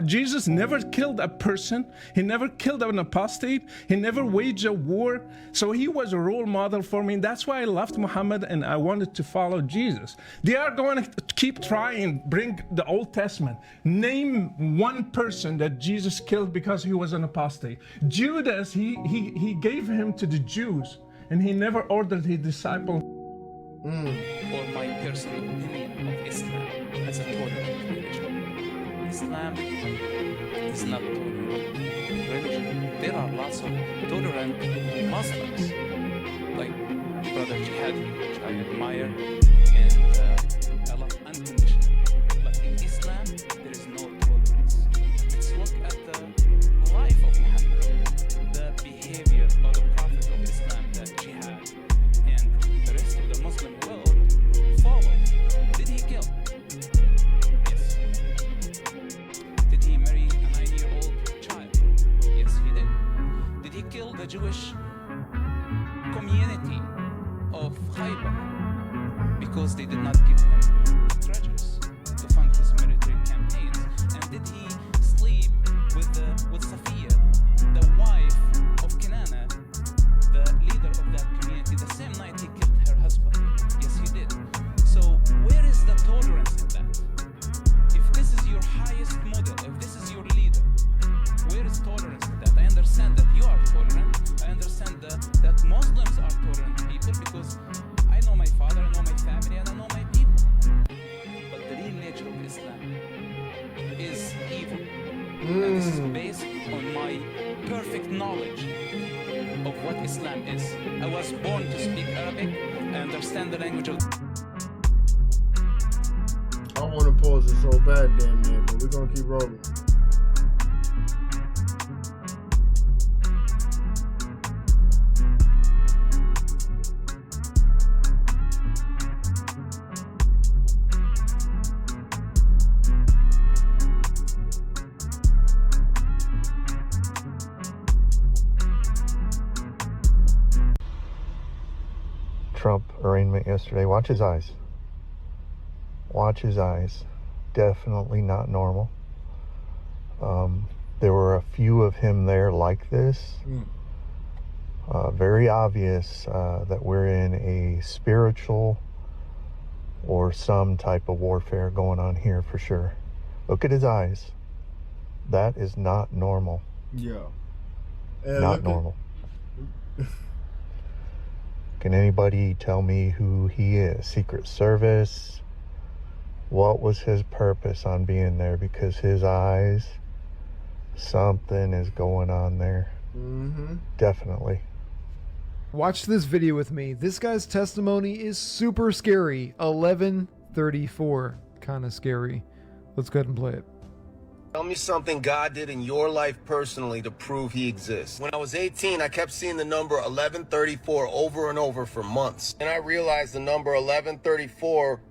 Jesus never killed a person. He never killed an apostate. He never waged a war. So he was a role model for me. That's why I loved Muhammad and I wanted to follow Jesus. They are going to keep trying, bring the Old Testament. Name one person that Jesus killed because he was an apostate. Judas, he gave him to the Jews and he never ordered his disciples. Or my personal opinion of Islam as a tolerant religion. Islam is not tolerant religion. There are lots of tolerant Muslims, like Brother Jihadi, which I admire, and I love unconditionally. But in Islam, there is no tolerance. Let's look at the life of Muhammad, the behavior of the Prophet of Islam that Jihad and the rest of the Muslim world follow. Did he kill? Yes. Did he marry a 9-year-old child? Yes, he did. Did he kill the Jewish community of Khaybar because they did not give him treasures to fund his military campaigns? And did he sleep with Safiya, the wife of Kinana, the leader of that community, the same night he killed her husband? Yes, he did. So where is the tolerance in that? If this is your highest model, if this is your leader, where is tolerance in that? I understand that you are tolerant. I understand that Muslims are tolerant people because I know my father, I know my family, and I know my people. But the real nature of Islam understand the language of... I want to pause it so bad, damn man, but we're gonna keep rolling. Trump arraignment yesterday. Watch his eyes. Watch his eyes. Definitely not normal. There were a few of him there like this. Very obvious that we're in a spiritual or some type of warfare going on here for sure. Look at his eyes. That is not normal. Yeah. Not normal. Can anybody tell me who he is? Secret Service? What was his purpose on being there? Because his eyes, something is going on there. Definitely. Watch this video with me. This guy's testimony is super scary. 1134. Kind of scary. Let's go ahead and play it. Tell me something God did in your life personally to prove he exists. When I was 18, I kept seeing the number 1134 over and over for months. And I realized the number 1134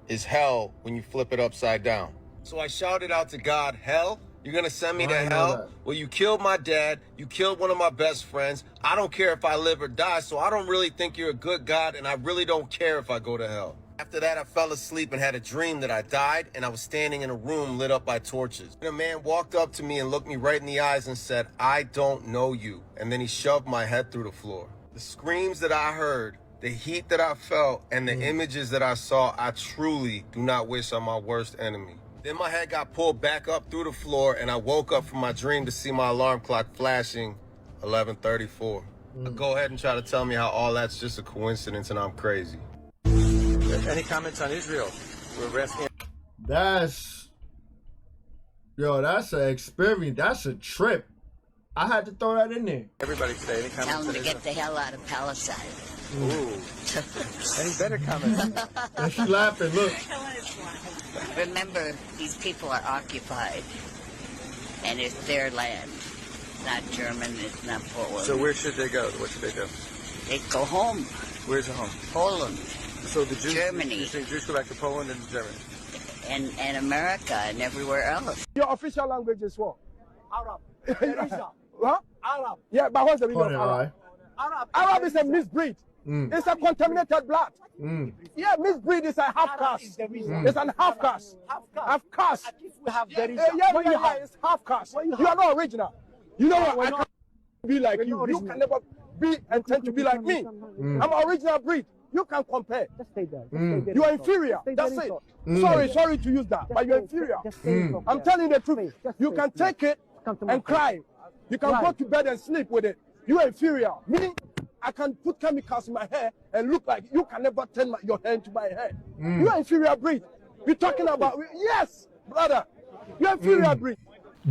is hell when you flip it upside down. So I shouted out to God, hell? You're gonna send me to hell? Well, you killed my dad. You killed one of my best friends. I don't care if I live or die, so I don't really think you're a good God, and I really don't care if I go to hell. After that, I fell asleep and had a dream that I died, and I was standing in a room lit up by torches. And a man walked up to me and looked me right in the eyes and said, I don't know you. And then he shoved my head through the floor. The screams that I heard, the heat that I felt, and the images that I saw, I truly do not wish on my worst enemy. Then my head got pulled back up through the floor, and I woke up from my dream to see my alarm clock flashing 11:34. Go ahead and try to tell me how all that's just a coincidence and I'm crazy. Any comments on Israel? We're asking. That's an experience. That's a trip. I had to throw that in there. Everybody today, any comments? Tell them to get the hell out of Palestine. Ooh. Any better comments? And she laughing, look. Remember, these people are occupied, and it's their land. It's not German, it's not Poland. So where should they go? What should they do? They go home. Where's the home? Poland. So the Jews, Germany. You think Jews go back to Poland and Germany? And America and everywhere else. Your official language is what? Arab. What? Arab. Yeah, but what's the meaning of Arab? Arab is a misbreed. It's a contaminated blood. Yeah, misbreed is a half caste. It's an half caste. Half caste. Yeah, it's half caste. You are not original. You know what? I can't be like you. You can never be and tend to be like me. I'm an original breed. You can compare. Just stay there. You are inferior. That's it. Sorry to use that, but you're inferior. I'm telling you the truth. You can take it and cry. You can go to bed and sleep with it. You are inferior. Me, I can put chemicals in my hair and look like you can never turn your hair into my hair. You are inferior breed. We're talking about, yes, brother. You're inferior breed.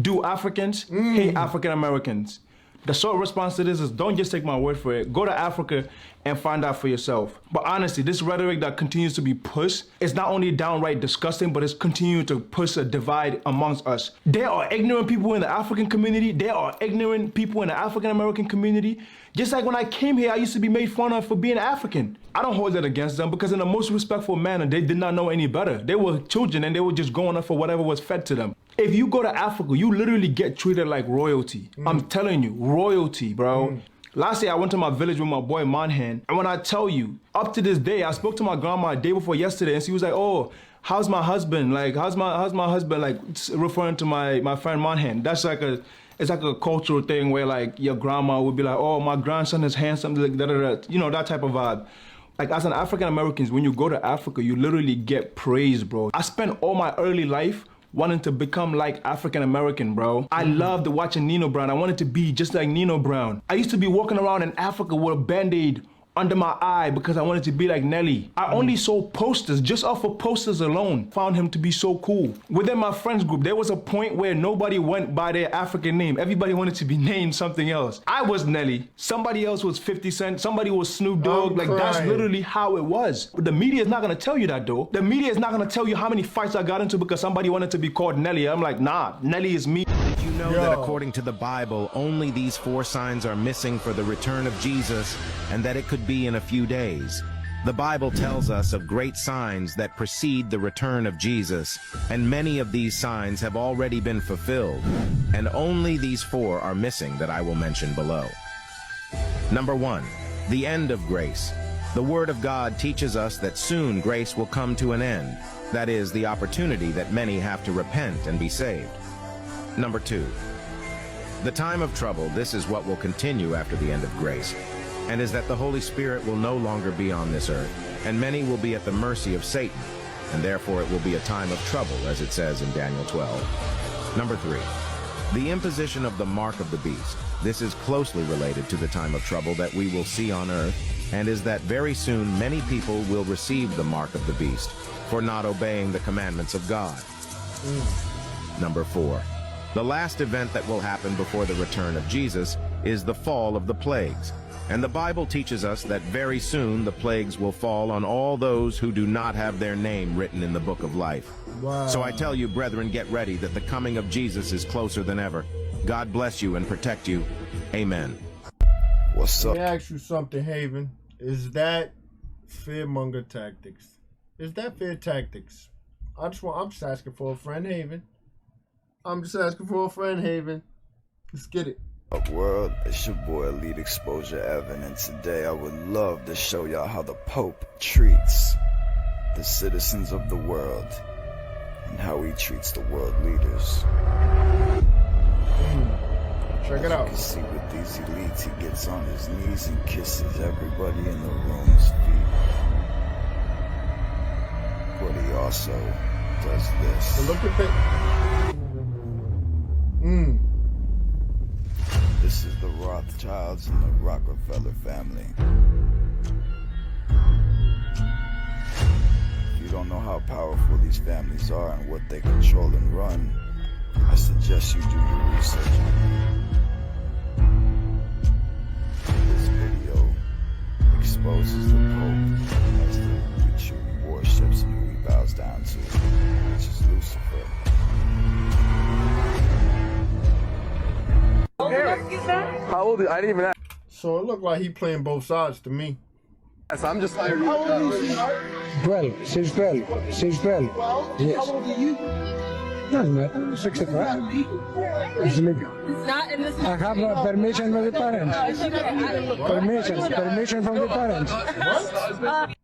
Do Africans hate African Americans? The short response to this is don't just take my word for it. Go to Africa and find out for yourself. But honestly, this rhetoric that continues to be pushed is not only downright disgusting, but it's continuing to push a divide amongst us. There are ignorant people in the African community. There are ignorant people in the African American community. Just like when I came here, I used to be made fun of for being African. I don't hold that against them because in the most respectful manner, they did not know any better. They were children and they were just going up for whatever was fed to them. If you go to Africa, you literally get treated like royalty. I'm telling you, royalty, bro. Last year, I went to my village with my boy Manhan, and when I tell you, up to this day, I spoke to my grandma a day before yesterday, and she was like, "Oh, how's my husband? Like, how's my husband?" Like, referring to my friend Manhan. That's like it's like a cultural thing where like your grandma would be like, "Oh, my grandson is handsome," like you know, that type of vibe. Like as an African American, when you go to Africa, you literally get praise, bro. I spent all my early life wanting to become like African American, bro. I loved watching Nino Brown. I wanted to be just like Nino Brown. I used to be walking around in Africa with a Band-Aid under my eye because I wanted to be like Nelly. I only sold posters, just off of posters alone, found him to be so cool. Within my friends group, there was a point where nobody went by their African name. Everybody wanted to be named something else. I was Nelly. Somebody else was 50 Cent. Somebody was Snoop Dogg. Like, that's literally how it was. But the media is not gonna tell you that, though. The media is not gonna tell you how many fights I got into because somebody wanted to be called Nelly. I'm like, nah, Nelly is me. Did you know that according to the Bible, only these 4 signs are missing for the return of Jesus, and that it could be in a few days? The Bible tells us of great signs that precede the return of Jesus, and many of these signs have already been fulfilled, and only these 4 are missing that I will mention below. Number 1, the end of grace. The Word of God teaches us that soon grace will come to an end. That is, the opportunity that many have to repent and be saved. Number 2, the time of trouble. This is what will continue after the end of grace, and is that the Holy Spirit will no longer be on this earth, and many will be at the mercy of Satan, and therefore it will be a time of trouble, as it says in Daniel 12. Number 3, the imposition of the mark of the beast. This is closely related to the time of trouble that we will see on earth, and is that very soon many people will receive the mark of the beast for not obeying the commandments of God. Number 4, the last event that will happen before the return of Jesus is the fall of the plagues. And the Bible teaches us that very soon the plagues will fall on all those who do not have their name written in the book of life. Wow. So I tell you, brethren, get ready, that the coming of Jesus is closer than ever. God bless you and protect you. Amen. What's up? Let me ask you something, Haven. Is that fearmonger tactics? Is that fear tactics? I'm just asking for a friend, Haven. I'm just asking for a friend, Haven. Let's get it. Up world, it's your boy Elite Exposure Evan, and today I would love to show y'all how the Pope treats the citizens of the world and how he treats the world leaders. Check it out. You can see with these elites, he gets on his knees and kisses everybody in the room's feet. But he also does this. So look at that. This is the Rothschilds and the Rockefeller family. If you don't know how powerful these families are and what they control and run, I suggest you do your research on them. This video exposes the Pope as the creature he worships and who he bows down to, which is Lucifer. How old is he? I didn't even ask. So it looked like he playing both sides to me. So I'm just like, how old is he? 12. She's 12. She's 12. 12? Yes. How old are you? Doesn't matter. 65. It's legal. It's not in this. I have no permission from the parents. Permission from the parents. What?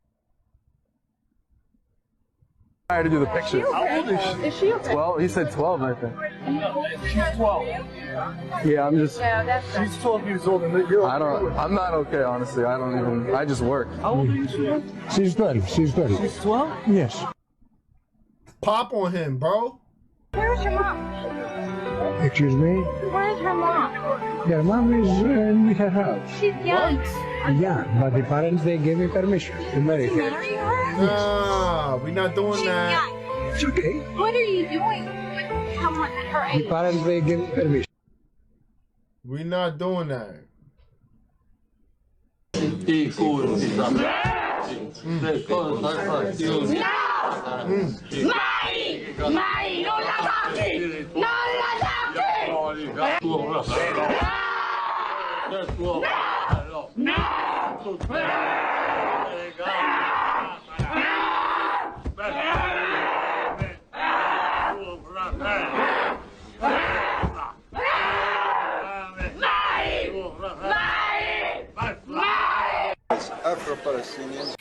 I had to do the picture. How old is she? Is she okay? 12? He said 12, I think. She's 12. Yeah, I'm just. Yeah, that's. She's 12 years old and you're. I'm not okay, honestly. I just work. How old are you, sweetheart? She's 12. She's 12. She's 12? Yes. Pop on him, bro. Where's your mom? Excuse me? Where's her mom? Your mom is in her house. She's young. Yeah, but the parents, they gave me permission to marry her. Marry her? Nah, we're not doing that. Young. It's okay. What are you doing with someone at her The age? parents, they gave me permission. We're not doing that. Mai! Mai! Non la tocchi! Non la tocchi! Afro-Palestinians.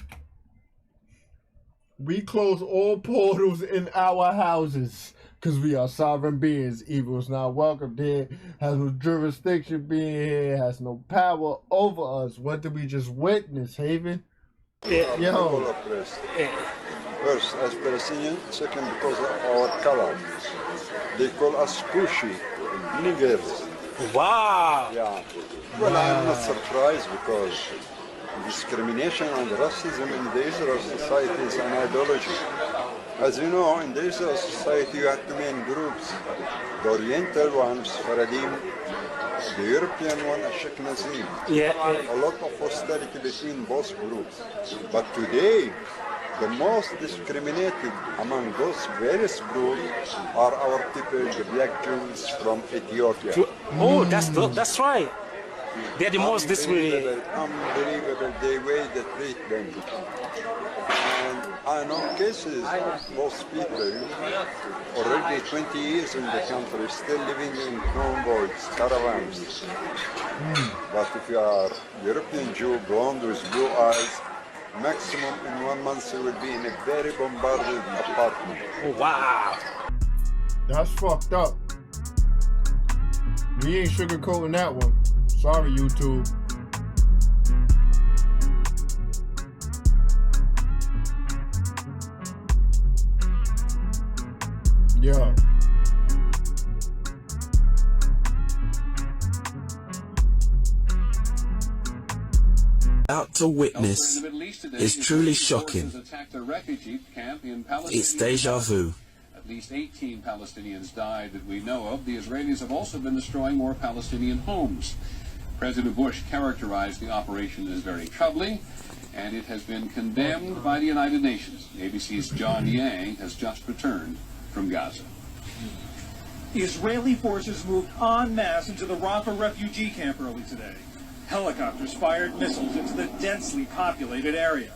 We close all portals in our houses because we are sovereign beings. Evil is not welcomed here, has no jurisdiction being here, has no power over us. What did we just witness, Haven? Yo. First, as Palestinians. Second, because of our color. They call us Kushi, niggers. Wow. Yeah. Well, I'm not surprised because discrimination and racism in the Israel society is an ideology. As you know, in the Israel society you have two main groups. The Oriental one, Faradim, the European one, Ashkenazim. A lot of hostility between both groups. But today, the most discriminated among those various groups are our people, the black Jews from Ethiopia. Oh, that's right. They're the most discriminated. Unbelievable the way they treat them. And I know cases of those people already 20 years in the country, still living in convoys, caravans. But if you are European Jew, blonde with blue eyes, maximum in 1 month you will be in a very bombarded apartment. Oh, wow. That's fucked up. We ain't sugarcoating that one. Sorry, YouTube. Yeah. Out to witness is truly shocking. It's deja vu. At least 18 Palestinians died that we know of. The Israelis have also been destroying more Palestinian homes. President Bush characterized the operation as very troubling, and it has been condemned by the United Nations. ABC's John Yang has just returned from Gaza. Israeli forces moved en masse into the Rafah refugee camp early today. Helicopters fired missiles into the densely populated area.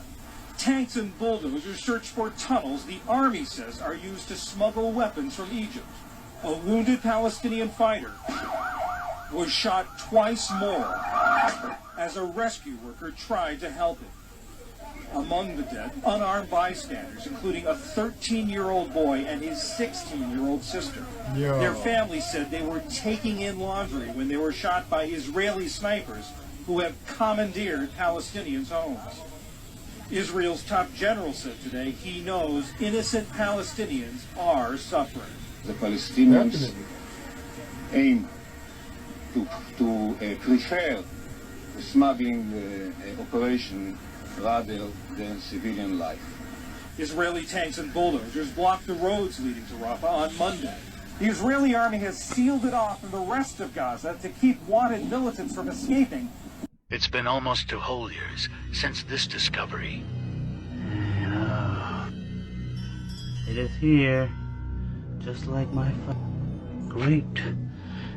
Tanks and bulldozers searched for tunnels the army says are used to smuggle weapons from Egypt. A wounded Palestinian fighter was shot twice more as a rescue worker tried to help him. Among the dead, unarmed bystanders, including a 13-year-old boy and his 16-year-old sister. Yo. Their families said they were taking in laundry when they were shot by Israeli snipers who have commandeered Palestinians' homes. Israel's top general said today he knows innocent Palestinians are suffering. The Palestinians aim to prefer the smuggling operation rather than civilian life. Israeli tanks and bulldozers blocked the roads leading to Rafah on Monday. The Israeli army has sealed it off from the rest of Gaza to keep wanted militants from escaping. It's been almost 2 whole years since this discovery. It is here, just like my great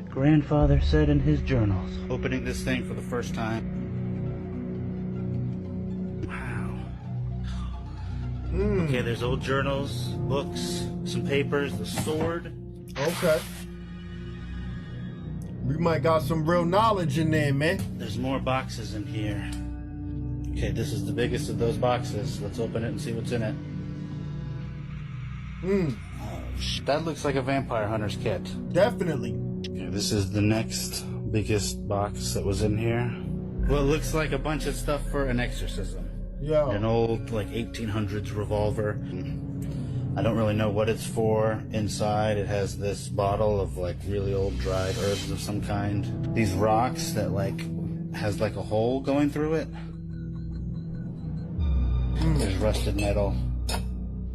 grandfather said in his journals. Opening this thing for the first time. Okay, there's old journals, books, some papers, the sword. Okay. We might got some real knowledge in there, man. There's more boxes in here. Okay, this is the biggest of those boxes. Let's open it and see what's in it. That looks like a vampire hunter's kit. Definitely. Okay, this is the next biggest box that was in here. Well, it looks like a bunch of stuff for an exorcism. Yeah. An old, like, 1800s revolver. I don't really know what it's for. Inside, it has this bottle of, like, really old dried herbs of some kind. These rocks that, like, has, like, a hole going through it. There's rusted metal.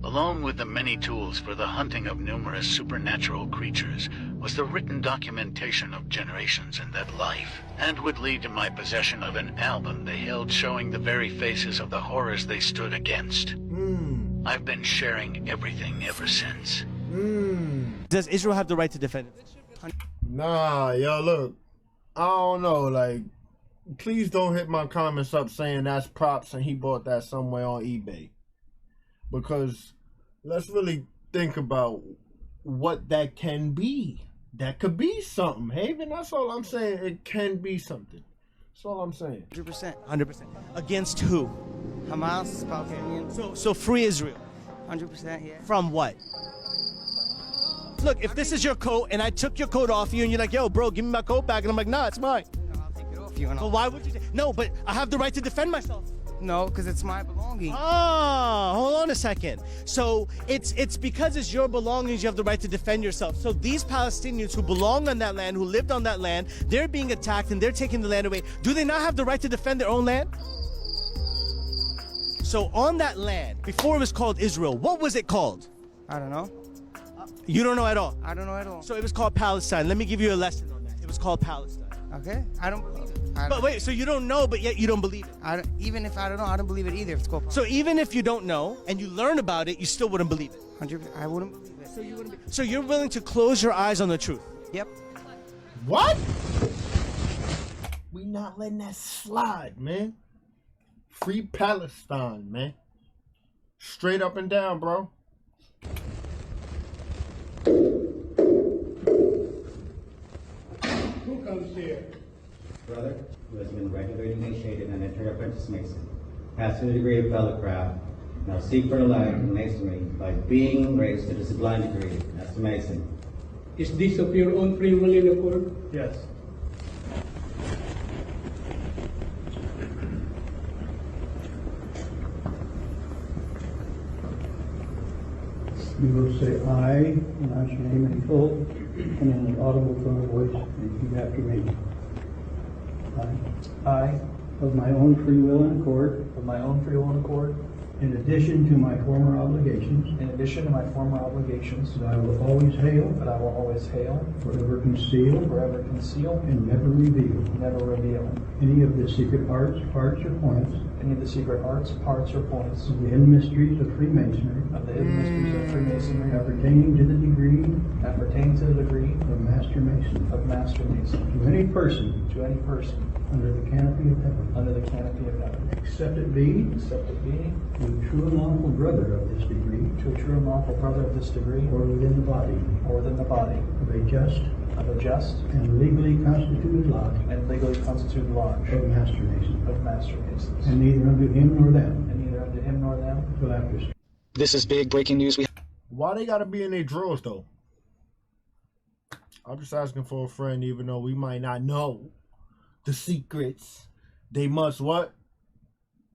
Along with the many tools for the hunting of numerous supernatural creatures was the written documentation of generations in that life, and would lead to my possession of an album they held showing the very faces of the horrors they stood against. I've been sharing everything ever since. Does Israel have the right to defend it? Nah, yo, look. I don't know, like, please don't hit my comments up saying that's props and he bought that somewhere on eBay. Because let's really think about what that can be. That could be something, Haven. That's all I'm saying. It can be something. That's all I'm saying. 100%. 100%. Against who? Hamas, Palestinians. So free Israel. 100%, yeah. From what? Look, if this is your coat and I took your coat off you and you're like, yo, bro, give me my coat back. And I'm like, nah, it's mine. I'll take it off you. But why would you? No, but I have the right to defend myself. No, because it's my belongings. Oh, hold on a second. So it's because it's your belongings, you have the right to defend yourself. So these Palestinians who belong on that land, who lived on that land, they're being attacked and they're taking the land away. Do they not have the right to defend their own land? So on that land, before it was called Israel, what was it called? I don't know. You don't know at all? I don't know at all. So it was called Palestine. Let me give you a lesson on that. It was called Palestine. Okay, I don't believe it. But wait, so you don't know, but yet you don't believe it? Even if I don't know, I don't believe it either. If it's called. So even if you don't know and you learn about it, you still wouldn't believe it? 100%, I wouldn't believe it. So you wouldn't be, so you're willing to close your eyes on the truth? Yep. What? We not letting that slide, man. Free Palestine, man. Straight up and down, bro. Who comes here? Brother, who has been regularly initiated and entered apprentice mason, passed through the degree of fellowcraft, now seek for life in masonry by being raised to the sublime degree as a mason. Is this of your own free will in accord? Yes. You will say "I," announce your name in full, and in an audible tone of voice, repeat after me. I, of my own free will and accord, in addition to my former obligations, that I will always hail, forever conceal, and never reveal, any of the secret arts, parts, or points, of the hidden mysteries of Freemasonry, appertaining to the degree, of Master Mason, to any person, under the canopy of heaven, except it be, to a true and lawful brother of this degree, or within the body, of a just, and legally constituted lodge, of Master Masons, and neither unto him nor them, till after. This is big breaking news. Why they gotta be in their drawers though? I'm just asking for a friend, even though we might not know the secrets. They must what?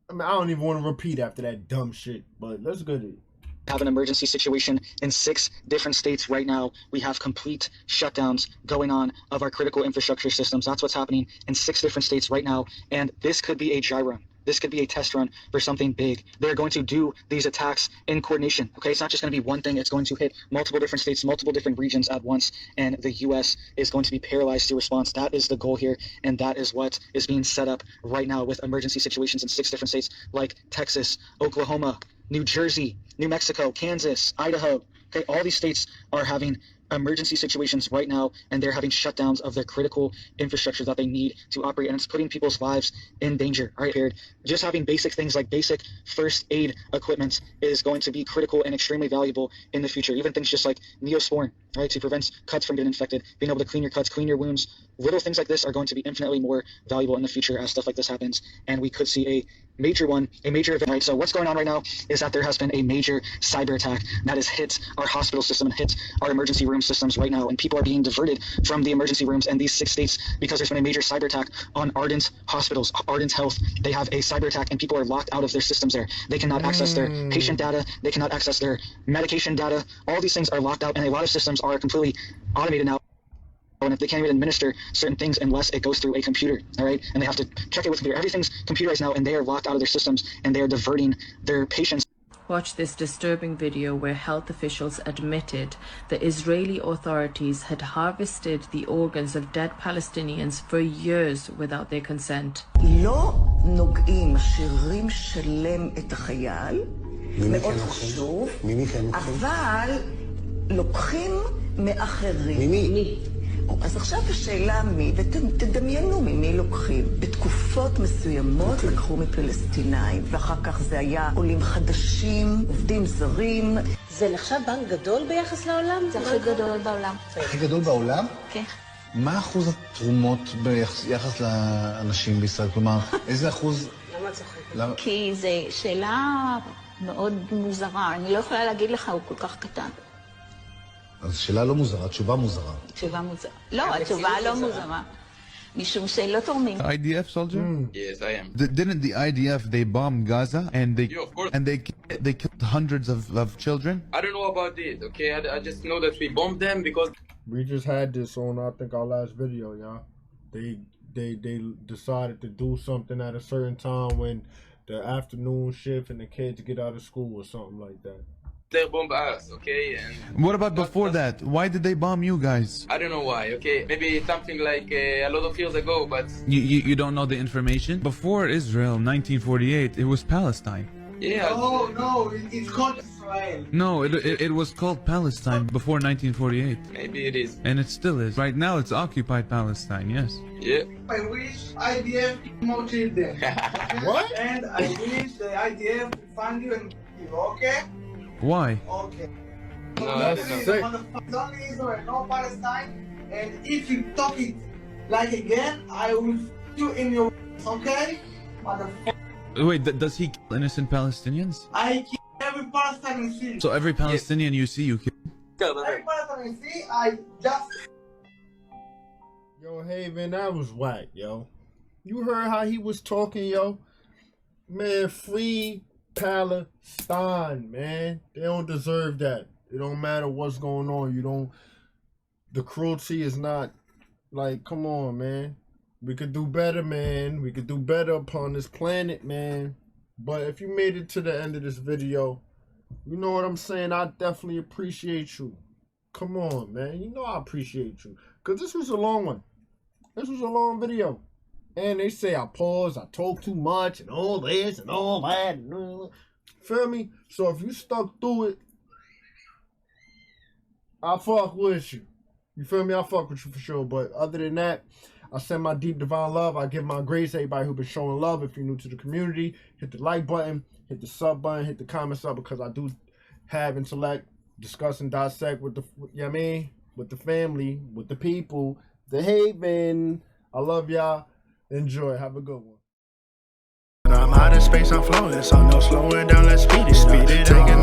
I mean, I don't even want to repeat after that dumb shit, but let's go to it. Have an emergency situation in 6 different states right now. We have complete shutdowns going on of our critical infrastructure systems. That's what's happening in 6 different states right now. And this could be a dry run. This could be a test run for something big. They're going to do these attacks in coordination. Okay, it's not just going to be one thing. It's going to hit multiple different states, multiple different regions at once, and the U.S. is going to be paralyzed to response. That is the goal here, and that is what is being set up right now with emergency situations in 6 different states like Texas, Oklahoma, New Jersey, New Mexico, Kansas, Idaho. Okay, all these states are having emergency situations right now, and they're having shutdowns of their critical infrastructure that they need to operate, and it's putting people's lives in danger. All right, just having basic things like basic first aid equipment is going to be critical and extremely valuable in the future. Even things just like Neosporin, right, to prevent cuts from getting infected, being able to clean your cuts, clean your wounds. Little things like this are going to be infinitely more valuable in the future as stuff like this happens, and we could see a major event. Right, so what's going on right now is that there has been a major cyber attack that has hit our hospital system and hit our emergency room systems right now, and people are being diverted from the emergency rooms in these 6 states because there's been a major cyber attack on Ardent hospitals, Ardent Health. They have a cyber attack, and people are locked out of their systems there. They cannot access their patient data. They cannot access their medication data. All these things are locked out, and a lot of systems are completely automated now. And if they can't even administer certain things unless it goes through a computer, all right? And they have to check it with a computer. Everything's computerized now, and they are locked out of their systems, and they are diverting their patients. Watch this disturbing video where health officials admitted the Israeli authorities had harvested the organs of dead Palestinians for years without their consent. לא נוגעים, משאירים שלם את החייל, מאוד חשוב, אבל לוקחים מאחרים. ממי? אז עכשיו השאלה מי, ותדמיינו ממי לוקחים. בתקופות מסוימות לקחו מפלסטינאים, ואחר כך זה היה עולים חדשים, עובדים זרים. זה נחשב בנק גדול ביחס לעולם? זה הכי גדול בעולם. הכי גדול בעולם? כן. מה אחוז התרומות ביחס לאנשים בישראל? כלומר, איזה אחוז... למה צוחק? כי זו שאלה מאוד מוזרה. אני לא יכולה להגיד לך, הוא כל כך קטן. אז שאלה לא מוזרה, תשובה מוזרה. תשובה מוזרה. לא, התשובה לא מוזרה. משום שלא תורמים. IDF soldier? Yes, I am. Didn't the IDF, they bombed Gaza and they of course. and they killed hundreds of children? I don't know about it, okay? I just know that we bombed them because we just had this on, I think, our last video, y'all. They decided to do something at a certain time when the afternoon shift and the kids get out of school or something like that. They bomb us, okay? And What about before that? Why did they bomb you guys? I don't know why, okay? Maybe something like a lot of years ago, but You don't know the information? Before Israel, 1948, it was Palestine. yeah. No, it's called Israel. No, it was called Palestine before 1948. Maybe it is. And it still is. Right now, it's occupied Palestine, yes. Yeah. I wish IDF more children. Okay? What? And I wish the IDF will find you and kill you, okay? Why? Okay. No, That's no. sick. It's only Israel, no Palestine. And if you talk it like again, I will shoot you in your okay? Motherfucker. Wait, does he kill innocent Palestinians? I kill every Palestinian city. So every Palestinian you see, you kill? Every Palestinian city, I just... Yo, Haven, that was whack, yo. You heard how he was talking, yo? Man, free Palestine, man. They don't deserve that. It don't matter what's going on. You don't... The cruelty is not... Like, come on, man. We could do better, man. We could do better upon this planet, man. But if you made it to the end of this video, you know what I'm saying? I definitely appreciate you. Come on, man. You know I appreciate you. Because this was a long one. This was a long video. And they say I paused, I talk too much, and all this, and all that. And all... Feel me? So if you stuck through it, I fuck with you. You feel me? I fuck with you for sure. But other than that, I send my deep divine love. I give my grace to everybody who's been showing love. If you're new to the community, hit the like button, hit the sub button, hit the comments up, because I do have Intellect, discuss and dissect with the, you know what I mean? With the family, with the people, the Haven. I love y'all. Enjoy. Have a good one. I'm out of space, I'm floating, so no slowing down, let's speed it. Taking